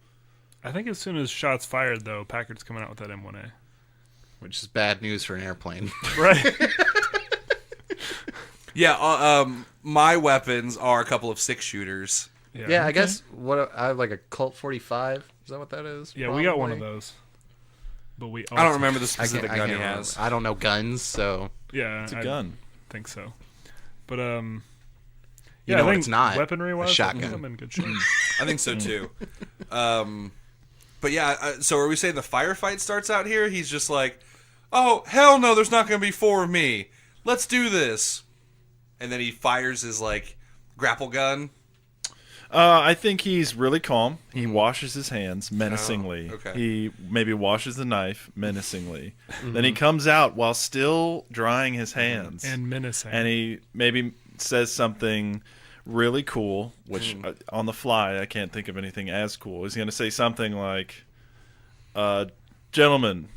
I think as soon as shots fired, though, Packard's coming out with that M1A. Which is bad news for an airplane. Right. Yeah, my weapons are a couple of 6-shooters. Yeah, I guess I have like a Colt 45. Is that what that is? Yeah, we got one of Probably? those. But we I don't remember the I specific gun he can't has. remember. I don't know guns, so Yeah, It's a I gun. think so. But You yeah, know I what think it's not? weaponry wise, A shotgun. I'm in good shape. I think so too. But yeah, so are we saying the firefight starts out here? He's just like, "Oh hell no, there's not going to be 4 of me. Let's do this." And then he fires his like grapple gun. I think he's really calm. He washes his hands menacingly. Oh, okay. He maybe washes the knife menacingly. Then he comes out while still drying his hands. And menacing. And he maybe says something really cool, which on the fly I can't think of anything as cool. He's going to say something like, "Gentlemen,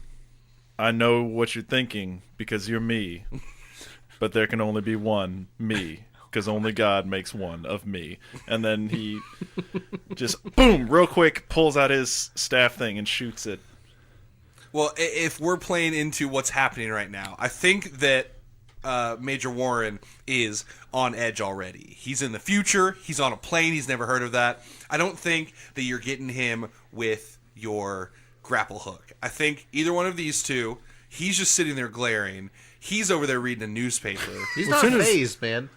I know what you're thinking because you're me, but there can only be one me, because only God makes one of me." And then he just, boom, real quick, pulls out his staff thing and shoots it. Well, if we're playing into what's happening right now, I think that Major Warren is on edge already. He's in the future. He's on a plane. He's never heard of that. I don't think that you're getting him with your grapple hook. I think either one of these two, he's just sitting there glaring. He's over there reading a newspaper. he's Well, not as soon as- phased, man.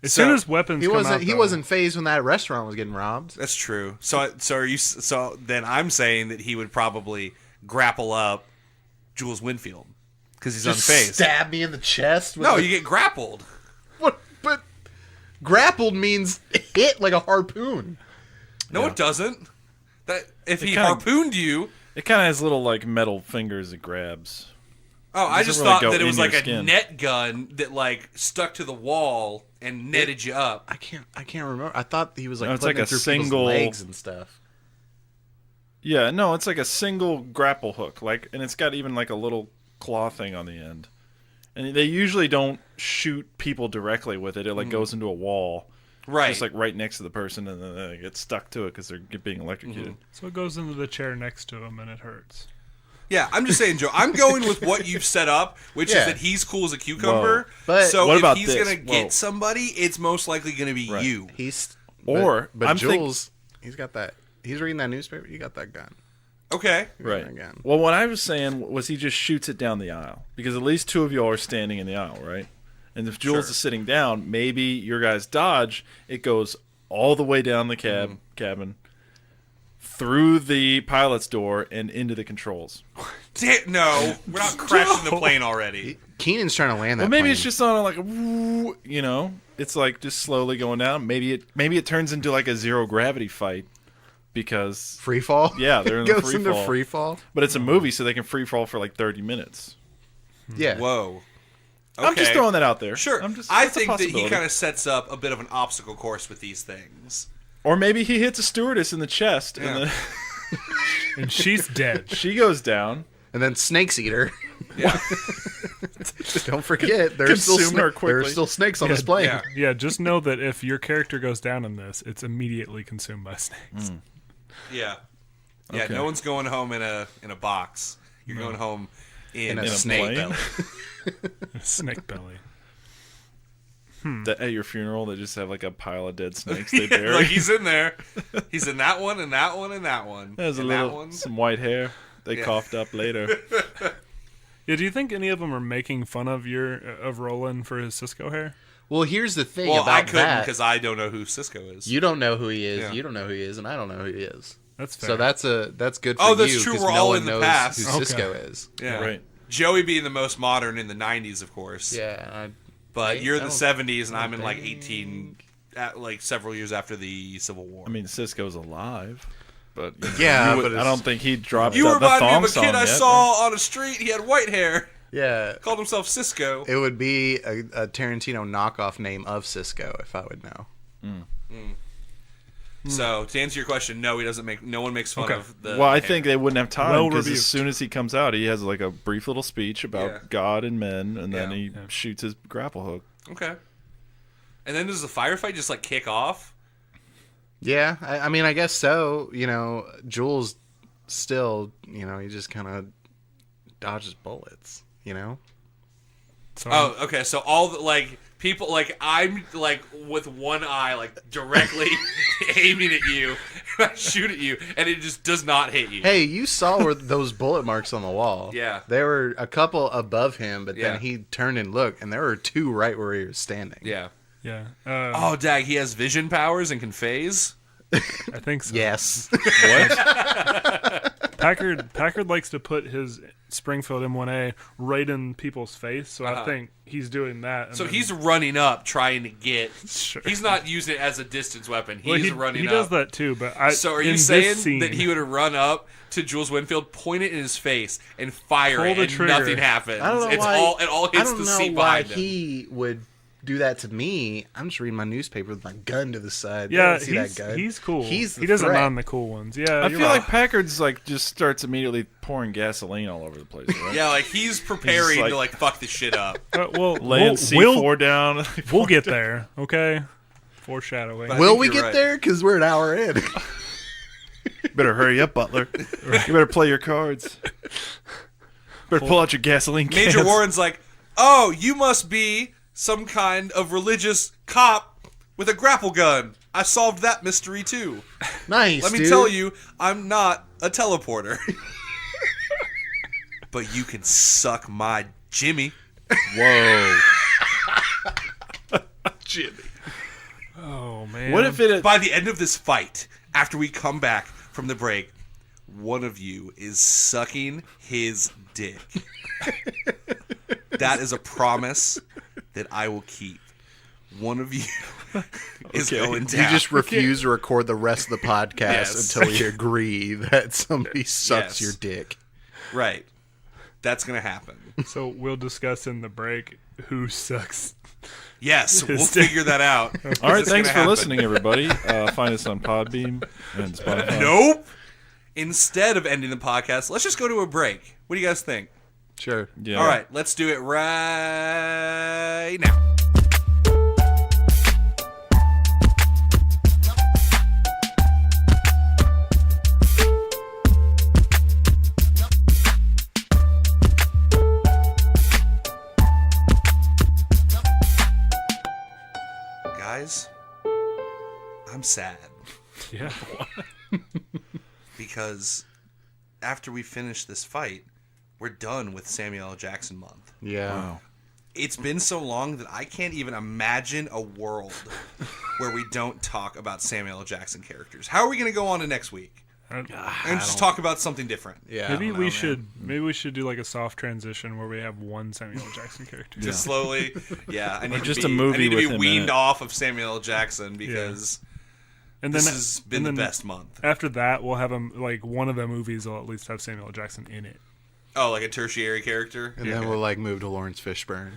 as so- soon as weapons He come wasn't. out, He though, wasn't phased when that restaurant was getting robbed. That's true. So then I'm saying that he would probably grapple up Jules Winfield because he's Just unfazed. stab me in the chest. With No, the- you get grappled. What? But grappled means hit like a harpoon. No, Yeah. it doesn't. That if he kinda- harpooned you. It kind of has little like metal fingers it grabs. Oh, I doesn't just really thought go that it was in your like a skin. net gun that like stuck to the wall and netted you up. I can't remember. I thought he was like No, it's putting like it a through people's single- legs and stuff. Yeah, no, it's like a single grapple hook, and it's got even like a little claw thing on the end. And they usually don't shoot people directly with it. It like goes into a wall, Right. just like right next to the person, and then they get stuck to it because they're being electrocuted. So it goes into the chair next to him and it hurts. Yeah, I'm just saying, Joe. I'm going with what you've set up, which is Yeah. that he's cool as a cucumber. Whoa. But so what if about he's this? gonna get Whoa. somebody, it's most likely gonna be Right. you. He's Or, but I'm Jules, he's got that. He's reading that newspaper. You got that gun. Okay. Right. Again. Well, what I was saying was he just shoots it down the aisle because at least two of you are standing in the aisle, right? And if Jules Sure. is sitting down, maybe your guys dodge. It goes all the way down the cabin, through the pilot's door, and into the controls. No, we're not crashing the plane already. Keenan's trying to land that. Well, maybe plane. it's just on like a, woo, it's like just slowly going down. Maybe it turns into like a zero gravity fight because free fall. Yeah, they're in It the goes free into fall. free fall. but it's a movie, so they can free fall for like 30 minutes. Yeah. Whoa. Okay. I'm just throwing that out there. Sure. I I think that he kind of sets up a bit of an obstacle course with these things. Or maybe he hits a stewardess in the chest, Yeah. and then And she's dead. she goes down. And then Snakes Eater. Yeah. Don't forget, there's still, Consume her quickly. there's still snakes on this plane. Yeah. Yeah, just know that if your character goes down in this, it's immediately consumed by snakes. Yeah. Yeah. Okay. No one's going home in a box. You're going home In a a snake plane? belly. Snake belly. At your funeral, they just have like a pile of dead snakes they bury. Like he's in there. He's in that one and that one and that one. There's a and that little one. some white hair. They coughed up later. Yeah, do you think any of them are making fun of Roland for his Cisco hair? Well, here's the thing Well, about I couldn't that. because I don't know who Cisco is. You don't know who he is. Yeah. You don't know who he is, and I don't know who he is. That's fair. So that's good for Oh, you. that's true. 'cause We're no all one in the knows past. who Okay. Cisco is. Yeah. Right. Joey being the most modern in the 90s, of course. Yeah. But you're in the don't 70s, and I'm in like think- 18, like several years after the Civil War. I mean, Cisco's alive, but Yeah, you but I it's- don't think he dropped you the remind me thong of a song kid I yet. saw on a street. He had white hair. Yeah. Called himself Cisco. It would be a Tarantino knockoff name of Cisco if I would know. So to answer your question, no, he doesn't make. No one makes fun Okay. of the. Well, I hair. think they wouldn't have time Well because rebuked. as soon as he comes out, he has like a brief little speech about Yeah. God and men, and then Yeah. he shoots his grapple hook. Okay. And then does the firefight just like kick off? Yeah, I mean, I guess so. You know, Jules still, you know, he just kind of dodges bullets, you know? So Oh, okay. So all the like people like I'm like with one eye like directly aiming at you, and I shoot at you, and it just does not hit you. Hey, you saw where those bullet marks on the wall. Yeah. There were a couple above him, but Yeah. then he turned and looked, and there were two right where he was standing. Yeah. yeah. Oh, dag, he has vision powers and can phase. I think so. Yes. Packard likes to put his Springfield M1A right in people's face, so I think he's doing that. and So then- he's running up trying to get. Sure. He's not using it as a distance weapon. He's Well, running he up. does that too, but So are in you this saying scene, that he would run up to Jules Winfield, point it in his face, and fire Pull it, the and trigger. nothing happens? I don't know It's why. all it all I hits don't the know seat why behind him. he would do that to me. I'm just reading my newspaper with my gun to the side. You Yeah, don't see that gun. he's cool. He's He doesn't threat. mind the cool ones. Yeah, I you're feel right. like Packard's like just starts immediately pouring gasoline all over the place. Right? Yeah, like he's preparing like- to like fuck this shit up. Well, Laying C4 down. we'll get there. Okay, foreshadowing. But- I Will think we you're get right. there? Because we're an hour in. Better hurry up, Butler. You better play your cards. Better pull out your gasoline cans. Major Warren's like, "Oh, you must be some kind of religious cop with a grapple gun. I solved that mystery too. Nice. Let me dude. tell you, I'm not a teleporter. But you can suck my Jimmy." Whoa. Oh man. What if it? By the end of this fight, after we come back from the break, one of you is sucking his dick. That is a promise that I will keep. One of you is Okay. going You down. just refuse to record the rest of the podcast Yes. until we agree that somebody sucks Yes. your dick. Right. That's going to happen. So we'll discuss in the break who sucks. Yes, we'll His dick. figure that out. All right, It's thanks gonna for happen. listening, everybody. Find us on Podbeam and Spotify. Nope. Instead of ending the podcast, let's just go to a break. What do you guys think? Sure. Yeah. All right, let's do it right now. Guys, I'm sad Yeah. because after we finish this fight, we're done with Samuel L. Jackson month. Yeah. Wow. It's been so long that I can't even imagine a world where we don't talk about Samuel L. Jackson characters. How are we going to go on to next week and just talk about something different? Yeah. Maybe I don't we know, should. Maybe we should do like a soft transition where we have one Samuel L. Jackson character. Just slowly, yeah. I need just to a be, movie I need to with be him weaned in it. off of Samuel L. Jackson because And this then has been and the then best month. After that, we'll have him like one of the movies will at least have Samuel L. Jackson in it. Oh, like a tertiary character. And then we'll like move to Lawrence Fishburne.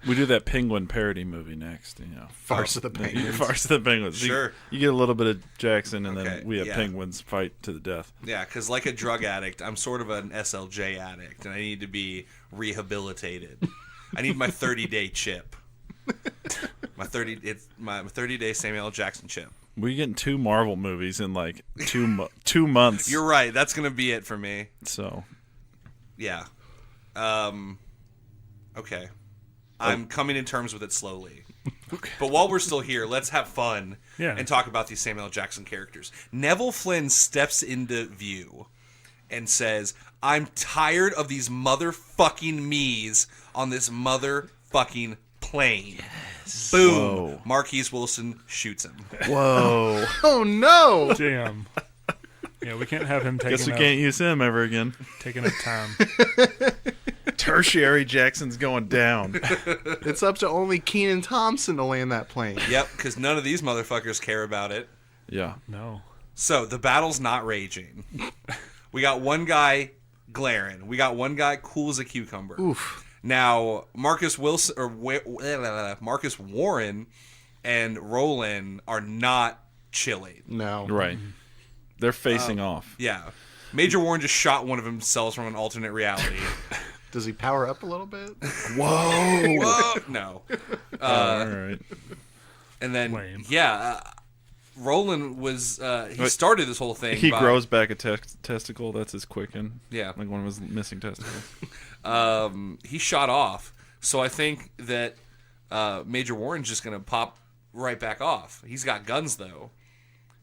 We do that Penguin parody movie next. You know, Farce of the Penguins. Farce of the Penguins. Sure. You get a little bit of Jackson, and Okay, then we have yeah. penguins fight to the death. Yeah, because like a drug addict, I'm sort of an SLJ addict, and I need to be rehabilitated. I need my 30-day chip. My 30-day Samuel L. Jackson chip. We getting 2 Marvel movies in like 2 months. You're right. That's gonna be it for me. So Yeah. Okay. I'm coming to terms with it slowly. But while we're still here, let's have fun and talk about these Samuel L. Jackson characters. Neville Flynn steps into view and says, I'm tired of these motherfucking me's on this motherfucking plane. Yes. Boom. Whoa. Marquise Wilson shoots him. Whoa. Oh, no. Damn. Yeah, we can't have him taking Guess we can't use him ever again. taking up time. Tertiary Jackson's going down. It's up to only Kenan Thompson to land that plane. Yep, because none of these motherfuckers care about it. Yeah. No. So, the battle's not raging. We got one guy glaring. We got one guy cool as a cucumber. Oof. Now, Marcus Warren and Roland are not chilling. No. Right. They're facing off. Yeah. Major Warren just shot one of himself from an alternate reality. Does he power up a little bit? Whoa! No. All right. And then, Lame. Roland was, he started this whole thing. He grows back a testicle. That's his quicken. Yeah. Like one of his missing testicles. He shot off. So I think that Major Warren's just going to pop right back off. He's got guns, though.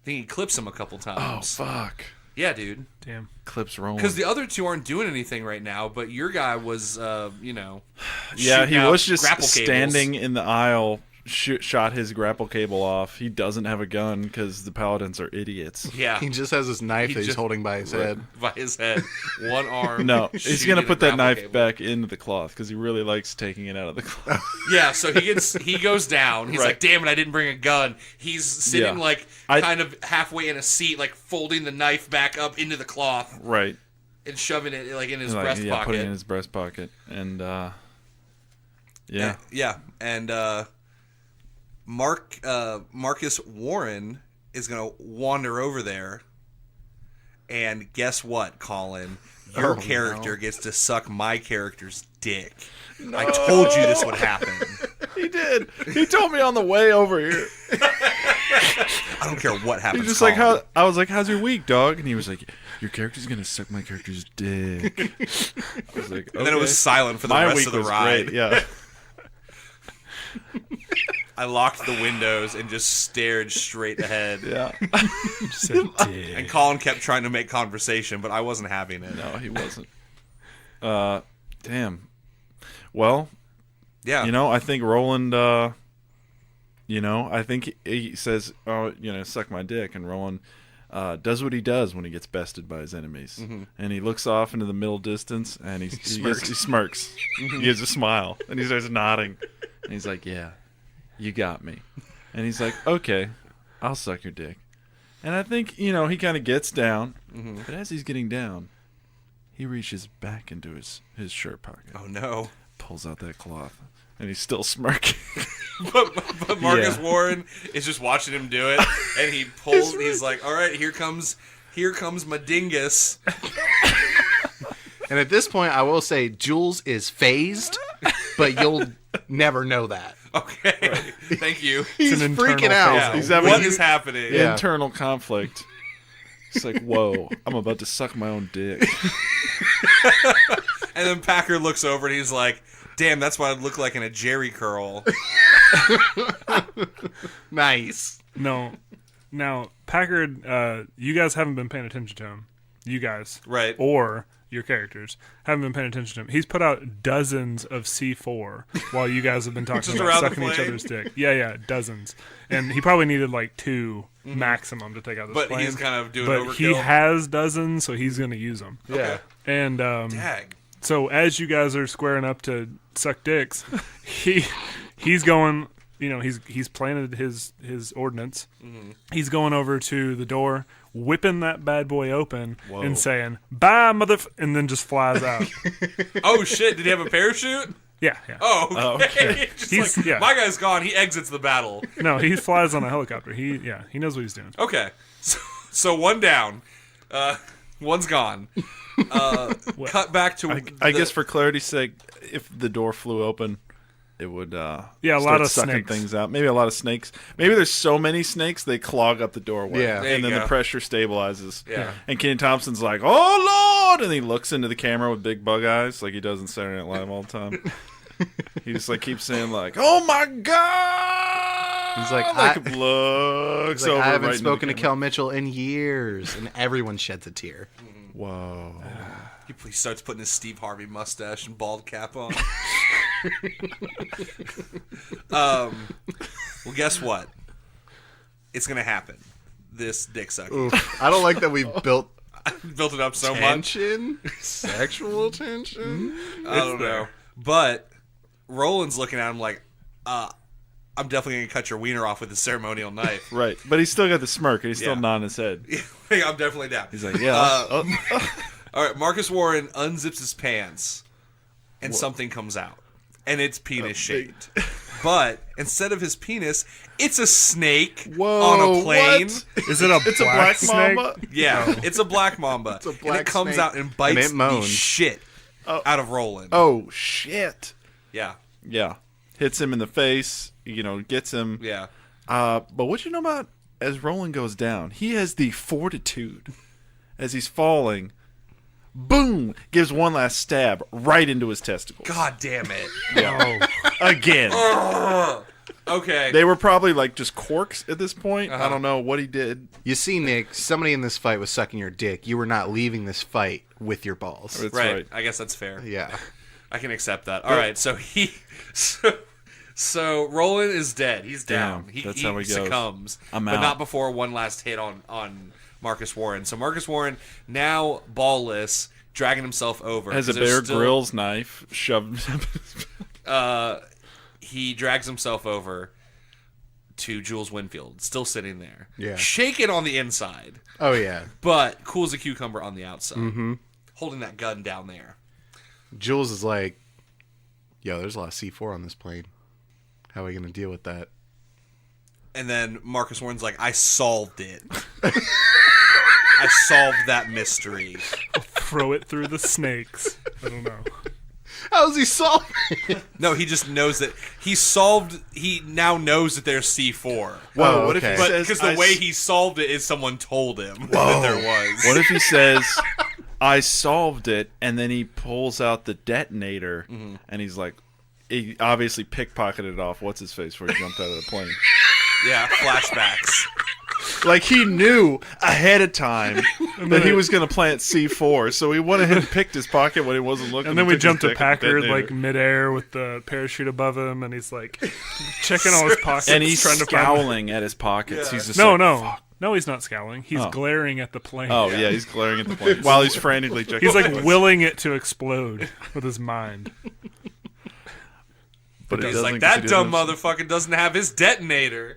I think he clips him a couple times. Oh, fuck. Yeah, dude. Damn. Clips rolling. Because the other two aren't doing anything right now, but your guy was, yeah, shooting he out was just grapple cables. standing in the aisle, shot his grapple cable off. He doesn't have a gun because the paladins are idiots. Yeah. He just has his knife that he's just- holding by his head. By his head. One arm. No, he's shooting gonna a put that grapple knife cable. back into the cloth because he really likes taking it out of the cloth. Yeah, so he goes down. He's Right. like, damn it, I didn't bring a gun. He's sitting Yeah. kind of halfway in a seat, like folding the knife back up into the cloth Right. and shoving it like in his Like, breast yeah, pocket. putting it in his breast pocket, and yeah, Yeah. And Marcus Warren is gonna wander over there, and guess what, Colin? Your character gets to suck my character's dick. No. I told you this would happen. he did. He told me on the way over here. I don't care what happens. He's just Colin. like, I was like, how's your week, dog? And he was like, your character's gonna suck my character's dick. I was like, okay. And then it was silent for the My rest week of the was ride. great. Yeah. I locked the windows and just stared straight ahead. Yeah. Just a dick. And Colin kept trying to make conversation, but I wasn't having it. No, he wasn't. Damn. Well, Yeah. I think Roland, I think he says, oh, suck my dick. And Roland does what he does when he gets bested by his enemies. Mm-hmm. And he looks off into the middle distance and he smirks. He gives a smile and he starts nodding. And he's like, yeah, you got me. And he's like, okay, I'll suck your dick. And I think, he kind of gets down. Mm-hmm. But as he's getting down, he reaches back into his shirt pocket. Oh, no. Pulls out that cloth. And he's still smirking. But Marcus Warren is just watching him do it. And he pulls, he's like, all right, here comes my dingus. And at this point, I will say Jules is phased, but you'll never know that. Okay. Thank you. He's an freaking internal out. Yeah. He's having What is happening? Yeah. internal conflict. It's like, whoa, I'm about to suck my own dick. And then Packer looks over and he's like, damn, that's what I'd look like in a Jerry curl. Nice. No. Now, Packard, you guys haven't been paying attention to him. You guys. Right. Or your characters haven't been paying attention to him. He's put out dozens of C4 while you guys have been talking Just about around the sucking each plane? other's dick. Yeah, dozens. And he probably needed like 2 maximum to take out this But plane. he's kind of doing But overkill. he has dozens, so he's going to use them. Okay. And Dag. so as you guys are squaring up to suck dicks, he's going. He's planted his ordnance. Mm-hmm. He's going over to the door, whipping that bad boy open, and saying "Bye, motherf," and then just flies out. Oh, shit. Did he have a parachute? Yeah. Oh, okay. Just He's- like, my guy's gone. He exits the battle. No, he flies on a helicopter. He knows what he's doing. Okay. So one down. One's gone. Cut back to... I guess for clarity's sake, if the door flew open, it would a start lot of sucking snakes. things out. Maybe a lot of snakes. Maybe there's so many snakes they clog up the doorway. Yeah. There and you then go. the pressure stabilizes. Yeah. And Kenan Thompson's like, "Oh Lord!" and he looks into the camera with big bug eyes, like he does in Saturday Night Live all the time. He just like keeps saying like, "Oh my God!" He's like, looks He's like, over. I haven't right into the spoken to camera. Kel Mitchell in years, and everyone sheds a tear. Whoa. He starts putting his Steve Harvey mustache and bald cap on. Well, guess what? It's gonna happen. This dick sucking. I don't like that we built Built it up so much. tension, sexual tension. I don't know. But Roland's looking at him like, I'm definitely gonna cut your wiener off with a ceremonial knife. Right, but he's still got the smirk, and he's still Yeah. nodding his head. I'm definitely down. He's like, "Yeah." All right, Marcus Warren unzips his pants, and something comes out, and it's penis shaped. But instead of his penis, it's a snake Whoa, on a plane. what? Is it a It's a black snake? mamba. Yeah, it's a black mamba. a and black it comes snake. out and bites And it the moans. shit out of Roland. Oh shit! Yeah, Yeah, hits him in the face. Gets him. yeah. But what you know about as Roland goes down, he has the fortitude as he's falling. Boom! Gives one last stab right into his testicles. God damn it. Again. Okay. They were probably like just corks at this point. I don't know what he did. You see, Nick, somebody in this fight was sucking your dick. You were not leaving this fight with your balls. That's right. right. I guess that's fair. Yeah. I can accept that. All right. So So Roland is dead. He's down. Damn, He that's how he goes. succumbs. I'm but out. not before one last hit on Marcus Warren. So Marcus Warren, now ballless, dragging himself over. Has a 'Cause there's Bear still- Grylls knife shoved. He drags himself over to Jules Winfield, still sitting there. Yeah. Shaken on the inside, Oh, yeah. but cool as a cucumber on the outside. Mm-hmm. Holding that gun down there. Jules is like, yo, there's a lot of C4 on this plane. How are we going to deal with that? And then Marcus Warren's like, I solved it. I solved that mystery. Throw it through the snakes. I don't know. How's he solving it? No, he just knows that he now knows that there's C4. Whoa, what if okay. he But says because the way he solved it is someone told him that there was. What if he says, "I solved it," and then he pulls out the detonator, and he's like, he obviously pickpocketed it off what's his face before he jumped out of the plane. Yeah, flashbacks. Like he knew ahead of time that he was going to plant C4, so he went ahead and picked his pocket when he wasn't looking. And then we took his jumped to dick Packard detonator. like midair with the parachute above him, and he's like checking all his pockets, and he's trying to find. scowling at his pockets. He's just No, like, no, "Fuck." no, he's not scowling. He's Oh. glaring at the plane. Oh yeah, he's glaring at the plane while he's frantically checking. He's like bullets. willing it to explode with his mind. but it He's doesn't like, 'cause that he dumb doesn't- motherfucker doesn't have his detonator.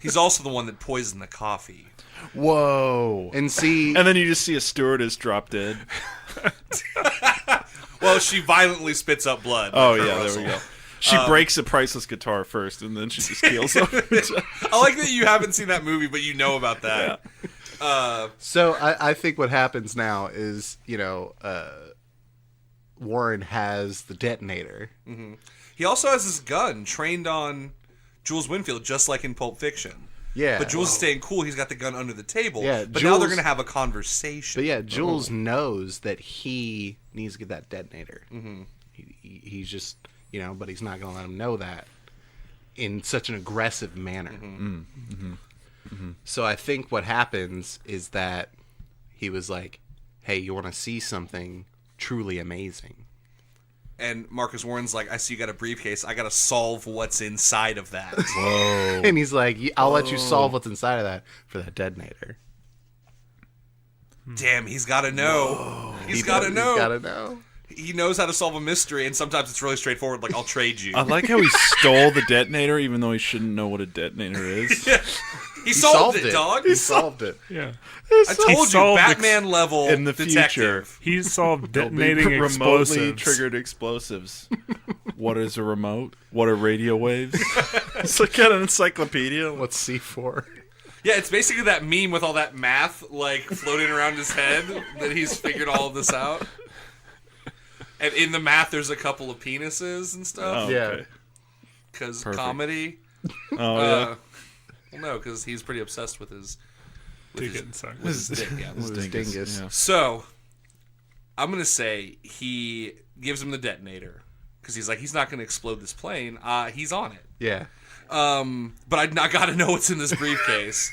He's also the one that poisoned the coffee. Whoa! And see, And then you just see a stewardess drop dead. Well, she violently spits up blood. Oh like Kurt yeah, there Russell. we go. She breaks a priceless guitar first, and then she just keels over. I like that you haven't seen that movie, but you know about that. so I think what happens now is, Warren has the detonator. He also has his gun trained on Jules Winfield, just like in Pulp Fiction. Yeah. But Jules is staying cool. He's got the gun under the table. Yeah, but now they're Jules- going to have a conversation. But yeah, Jules knows that he needs to get that detonator. Mm-hmm. He's just, but he's not going to let him know that in such an aggressive manner. Mm-hmm. Mm-hmm. So I think what happens is that he was like, hey, you want to see something truly amazing? And Marcus Warren's like, I see you got a briefcase. I got to solve what's inside of that. And he's like, I'll let you solve what's inside of that for that detonator. Damn, he's got to know. He's got to know. He's got to know. He knows how to solve a mystery, and sometimes it's really straightforward. Like, I'll trade you. I like how he stole the detonator, even though he shouldn't know what a detonator is. He solved it, dog. He solved it. Yeah, I told you, solved Batman level in the detective. future. he solved They'll be detonating remotely explosives. triggered explosives. What is a remote? What are radio waves? It's like got an encyclopedia. What's C4? Yeah, it's basically that meme with all that math like floating around his head that he's figured all of this out. And in the math, there's a couple of penises and stuff. Oh, Yeah. okay. Because Perfect. comedy. Oh, yeah. Well, no, because he's pretty obsessed with his Dick getting sucked. with his dick. Yeah. It was Dingus. Yeah. So, I'm gonna say he gives him the detonator because he's like, he's not gonna explode this plane. He's on it. Yeah. But I gotta know what's in this briefcase.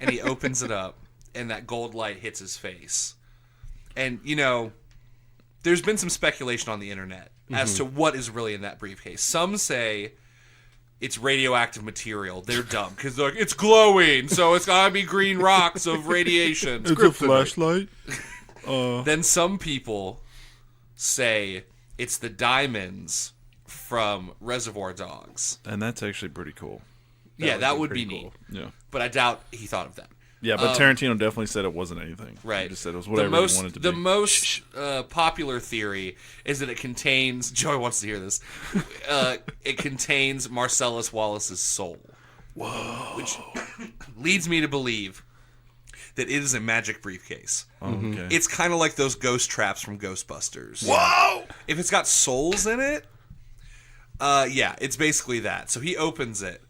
And he opens it up, and that gold light hits his face. And there's been some speculation on the internet as to what is really in that briefcase. Some say it's radioactive material. They're dumb because they're like, it's glowing, so it's gotta be green rocks of radiation. It's a flashlight. Then some people say it's the diamonds from Reservoir Dogs. And that's actually pretty cool. That would be pretty neat. Yeah. But I doubt he thought of that. Yeah, but Tarantino definitely said it wasn't anything. Right. He just said it was whatever he wanted to be. The most popular theory is that it contains... Joey wants to hear this. It contains Marcellus Wallace's soul. Whoa. Which leads me to believe that it is a magic briefcase. Oh, okay. It's kind of like those ghost traps from Ghostbusters. Whoa! If it's got souls in it, it's basically that. So he opens it,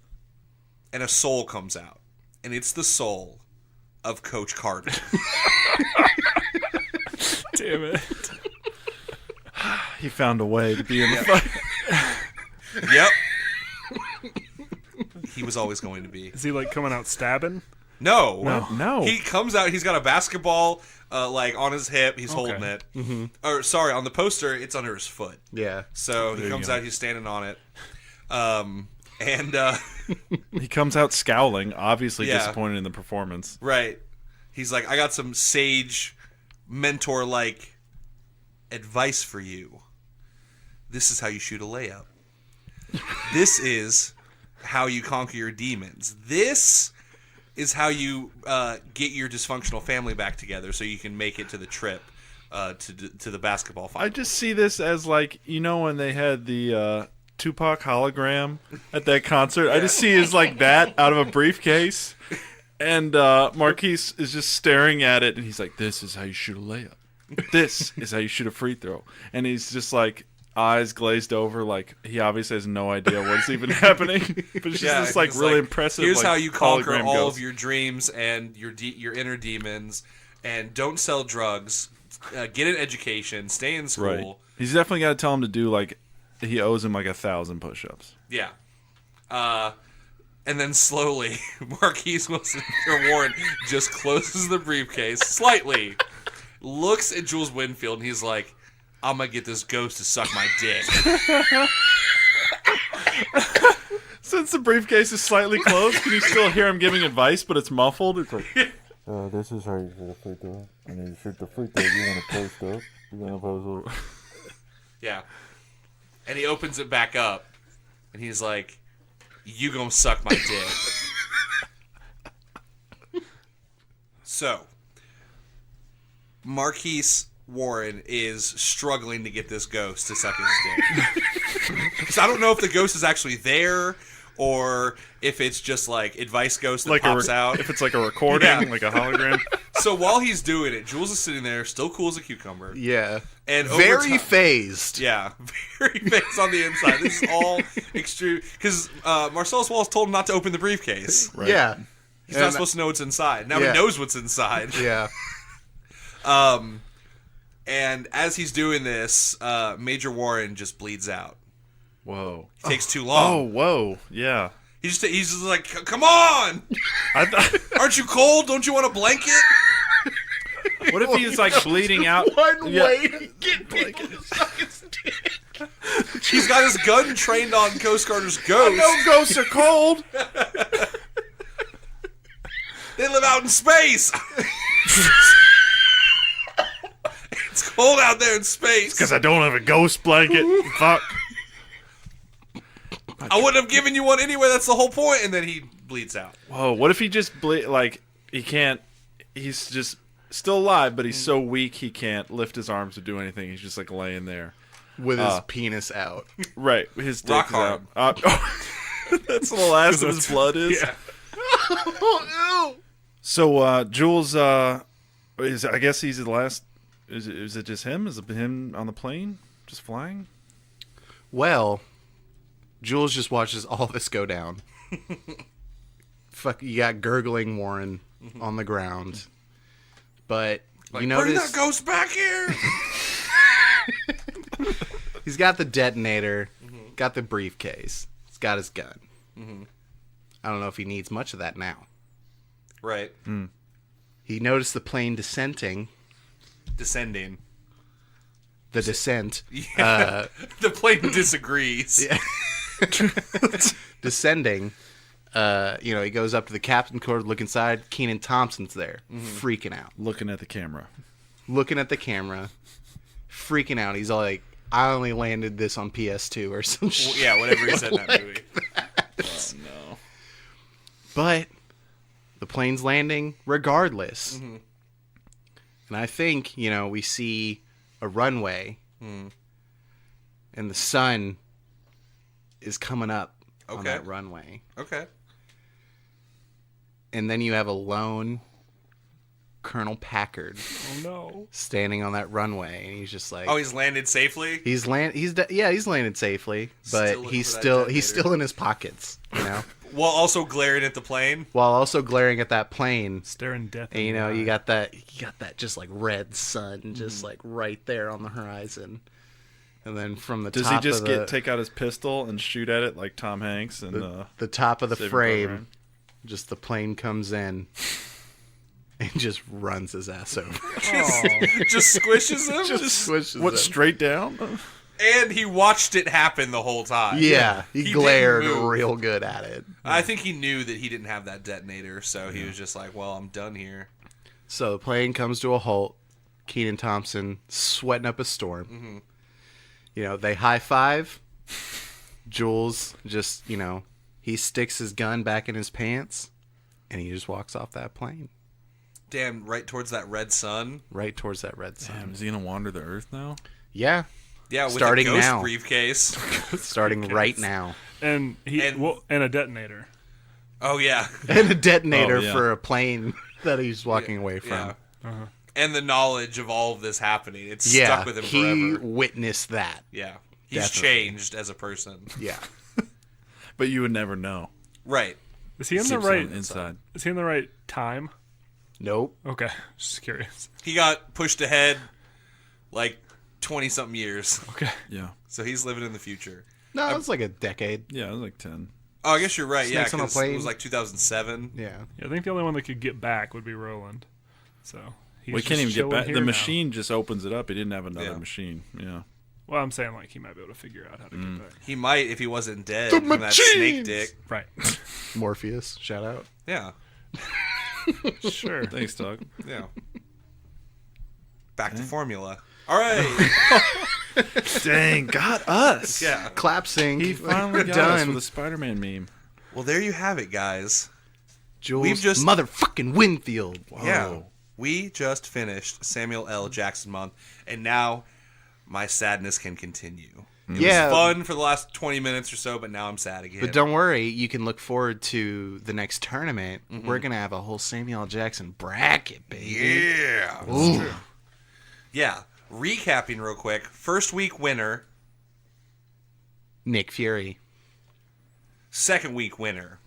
and a soul comes out. And it's the soul of Coach Carter. Damn it. He found a way to be in the fight. Yep. He was always going to be. Is he like coming out stabbing? No. No. He comes out, he's got a basketball on his hip, he's holding it. Mm-hmm. Or sorry, on the poster, it's under his foot. Yeah. So he There you comes go. out, he's standing on it. He comes out scowling, obviously Yeah. disappointed in the performance. Right. He's like, I got some sage mentor-like advice for you. This is how you shoot a layup. This is how you conquer your demons. This is how you get your dysfunctional family back together so you can make it to the trip to the basketball final. I just see this as like, when they had the Tupac hologram at that concert. I just see it as like that out of a briefcase. And Marquise is just staring at it, and he's like, this is how you shoot a layup. This is how you shoot a free throw. And he's just like, eyes glazed over, like he obviously has no idea what's even happening. But it's just this like it's really impressive. Here's like, how you conquer hologram all ghost. of your dreams and your inner demons, and don't sell drugs. Get an education. Stay in school. Right. He's definitely got to tell him to do like he owes him like 1,000 push-ups. Yeah. And then slowly, Marquise Wilson or Warren just closes the briefcase slightly, looks at Jules Winfield, and he's like, I'm going to get this ghost to suck my dick. Since the briefcase is slightly closed, can you still hear him giving advice, but it's muffled? It's like, This is how you shoot a free throw. And then you shoot the free throw, you want to post up. You want to post up. Yeah. And he opens it back up, and he's like, you gonna suck my dick. So, Marquise Warren is struggling to get this ghost to suck his dick. Because I don't know if the ghost is actually there, or if it's just like advice ghost that like pops out. If it's like a recording, Yeah. like a hologram. So while he's doing it, Jules is sitting there, still cool as a cucumber. Yeah. And over Very time- phased. Yeah, very face on the inside. This is all extreme. Because Marcellus Wallace told him not to open the briefcase. Right. Yeah. He's not supposed to know what's inside. Now Yeah. he knows what's inside. Yeah. And as he's doing this, Major Warren just bleeds out. Whoa. It takes too Oh, long. whoa. Yeah. He's just like, come on! I thought. Aren't you cold? Don't you want a blanket? What if he's like bleeding out? One Yeah. way to get people to suck his dick. He's got his gun trained on Coast Guard's ghost. No ghosts are cold. They live out in space. It's cold out there in space. Because I don't have a ghost blanket. Fuck. I wouldn't have given you one anyway. That's the whole point. And then he bleeds out. Whoa. What if he just like he can't? He's just still alive, but he's so weak he can't lift his arms or do anything. He's just like laying there. With his penis out. Right. His dick Rock is hard. out. That's the last of his blood is. Yeah. Oh, So Jules, I guess he's the last. Is it just him? Is it him on the plane? Just flying? Well, Jules just watches all this go down. Fuck, you got gurgling Warren on the ground. But Like, you bring notice that ghost back here. he's got the detonator, got the briefcase, he's got his gun. I don't know if he needs much of that now. Right. He noticed the plane descending. Descending. The descent. The plane disagrees. Descending. He goes up to the captain's quarters, look inside. Kenan Thompson's there, freaking out. Looking at the camera. Looking at the camera, freaking out. He's all like, I only landed this on PS2 or some shit. Yeah, whatever he said in that movie. Oh, no. But the plane's landing regardless. And I think, we see a runway and the sun is coming up on that runway. Okay. And then you have a lone Colonel Packard Oh no. standing on that runway, and he's just like, Oh, he's landed safely? he's landed safely, but Still looking he's for that still detonator. in his pockets, While also glaring at the plane? while also glaring at that plane. Staring death. And in the eye. you got that just like red sun just like right there on the horizon. And then from the Does top he just of the, take out his pistol and shoot at it like Tom Hanks? And the top of the Saving frame, Private Ryan? just the plane comes in and just runs his ass over. Just squishes him? Just squishes what, him. straight down? And he watched it happen the whole time. Yeah, He he didn't glared move. real good at it. I think he knew that he didn't have that detonator, so he was just like, well, I'm done here. So the plane comes to a halt. Kenan Thompson sweating up a storm. They high five. Jules just, he sticks his gun back in his pants, and he just walks off that plane Damn, right towards that red sun. right towards that red sun. Damn, is he going to wander the earth now? Yeah, Yeah, with Starting a ghost now. briefcase. starting right now. and and a detonator. Oh, yeah. And a detonator Oh, yeah. for a plane that he's walking away from. Yeah. And the knowledge of all of this happening. It's Yeah, stuck with him he forever. witnessed that. Yeah. He's Definitely. changed as a person. Yeah. But you would never know. Right. Is he in the Seeps right? on inside. Is he in the right time? Nope. Okay, just curious. He got pushed ahead like 20-something years. Okay. Yeah. So he's living in the future. No, it's like a decade. Yeah, it was like 10. Oh, I guess you're right. Snakes yeah, on a 'cause plane. it was like 2007. Yeah. Yeah, I think the only one that could get back would be Roland. So he's We can't just even get chilling back. here The now. machine just opens it up. He didn't have another Yeah. machine. Yeah. Well, I'm saying like he might be able to figure out how to get back. He might if he wasn't dead from that snake dick. Right. Morpheus, shout out. Yeah. Sure. Thanks, Doug. Yeah. Back to formula. All right. Dang, got us. Yeah. Clap sync. He finally got us with a Spider-Man meme. Well, there you have it, guys. Jules We've just- motherfucking Winfield. Yeah. We just finished Samuel L. Jackson month, and now my sadness can continue. It Yeah. was fun for the last 20 minutes or so, but now I'm sad again. But don't worry, you can look forward to the next tournament. Mm-hmm. We're going to have a whole Samuel L. Jackson bracket, baby. Yeah. Ooh. Yeah. Recapping real quick. First week winner. Nick Fury. Second week winner.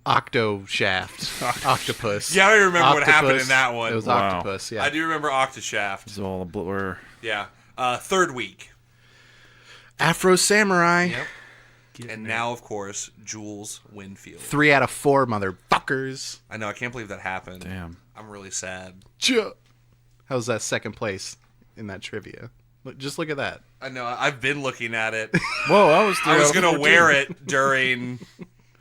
Octo Shaft. Octopus. Yeah, I remember what happened Octopus. in that one. It was Wow. Octopus, yeah. I do remember Octoshaft. It's all a blur. Yeah. Third week. Afro Samurai. Yep. And now, of course, Jules Winfield. 3 out of 4, motherfuckers. I know. I can't believe that happened. Damn. I'm really sad. How's that second place in that trivia? Just look at that. I know. I've been looking at it. Whoa, I was. I was going to wear it during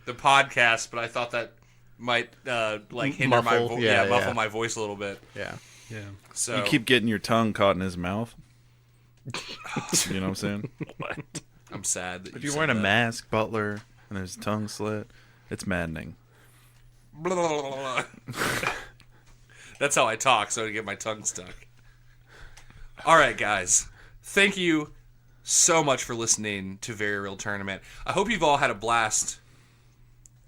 the podcast, but I thought that might hinder my Muffle. Yeah, muffle yeah. my voice a little bit. Yeah. Yeah. So You keep getting your tongue caught in his mouth. You know what I'm saying? I'm sad that If you you're said wearing a that. mask, Butler, and there's tongue slit, it's maddening. Blah, blah, blah, blah. That's how I talk, so I get my tongue stuck. All right, guys. Thank you so much for listening to Very Real Tournament. I hope you've all had a blast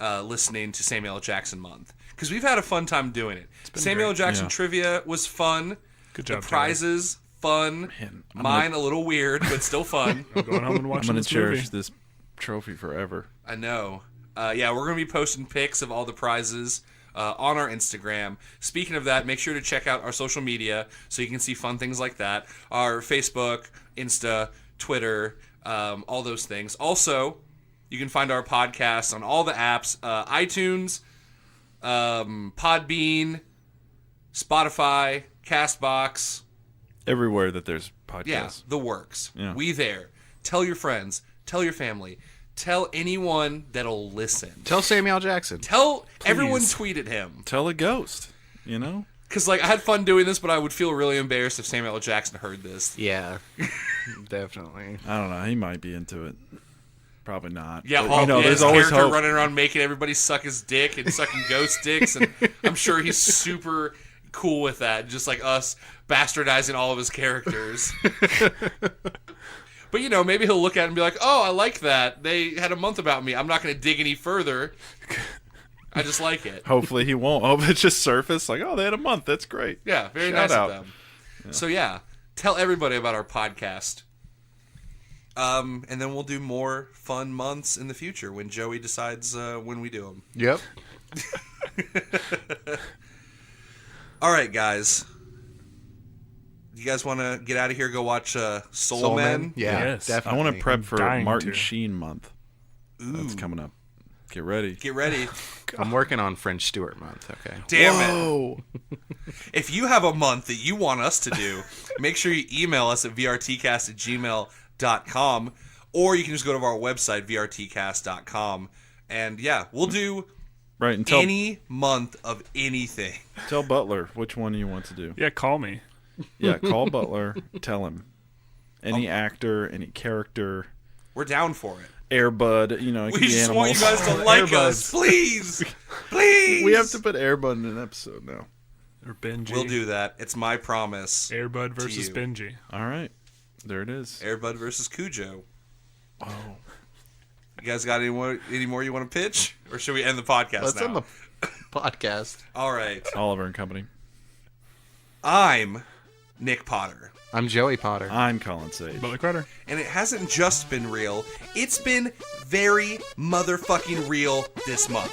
listening to Samuel L. Jackson month, because we've had a fun time doing it. Samuel L. Jackson Yeah. trivia was fun. Good The job, prizes fun. Mine a little weird, but still fun. I'm going home and I'm watching gonna this cherish movie. this trophy forever. I know. Yeah, we're going to be posting pics of all the prizes on our Instagram. Speaking of that, make sure to check out our social media so you can see fun things like that. Our Facebook, Insta, Twitter, all those things. Also, you can find our podcast on all the apps, iTunes, Podbean, Spotify, CastBox. Everywhere that there's podcasts. Yeah, the works. Yeah. We there. Tell your friends. Tell your family. Tell anyone that'll listen. Tell Samuel Jackson. Tell everyone tweeted him. Tell a ghost, you know? Because, like, I had fun doing this, but I would feel really embarrassed if Samuel L. Jackson heard this. Yeah, definitely. I don't know. He might be into it. Probably not. Yeah, But, Hulk, there's his always character hope. running around making everybody suck his dick and sucking ghost dicks, and I'm sure he's super cool with that, just like us bastardizing all of his characters. But, you know, maybe he'll look at it and be like, oh, I like that. They had a month about me. I'm not going to dig any further. I just like it. Hopefully he won't. Hope it's just surface. Like, oh, they had a month. That's great. Yeah, very Shout nice out. of them. Yeah. So, yeah, tell everybody about our podcast. And then we'll do more fun months in the future when Joey decides when we do them. Yep. All right, guys. You guys want to get out of here, go watch Soul Men? Yeah, Yes. definitely. I want to prep for dying Martin to. Sheen month. That's coming up. Get ready. Get ready. I'm working on French Stewart month. Okay. Damn it. Whoa. If you have a month that you want us to do, make sure you email us at vrtcast@gmail.com, or you can just go to our website, vrtcast.com. And, yeah, we'll do Right, and tell any month of anything. Butler which one you want to do. Yeah, call me. Yeah, call Butler. Tell him. Any actor, any character, We're down for it. Air Bud, you know, it could We be just animals. want you guys to like Air us. Please. Please. We have to put Air Bud in an episode now. Or Benji. We'll do that. It's my promise. Airbud versus you. Benji. All right. There it is. Airbud versus Cujo. Oh. You guys got any more you want to pitch? Or should we end the podcast Let's now? end the podcast. All right. Oliver and Company. I'm Nick Potter. I'm Joey Potter. I'm Colin Sage. Butler Carter. And it hasn't just been real. It's been very motherfucking real this month.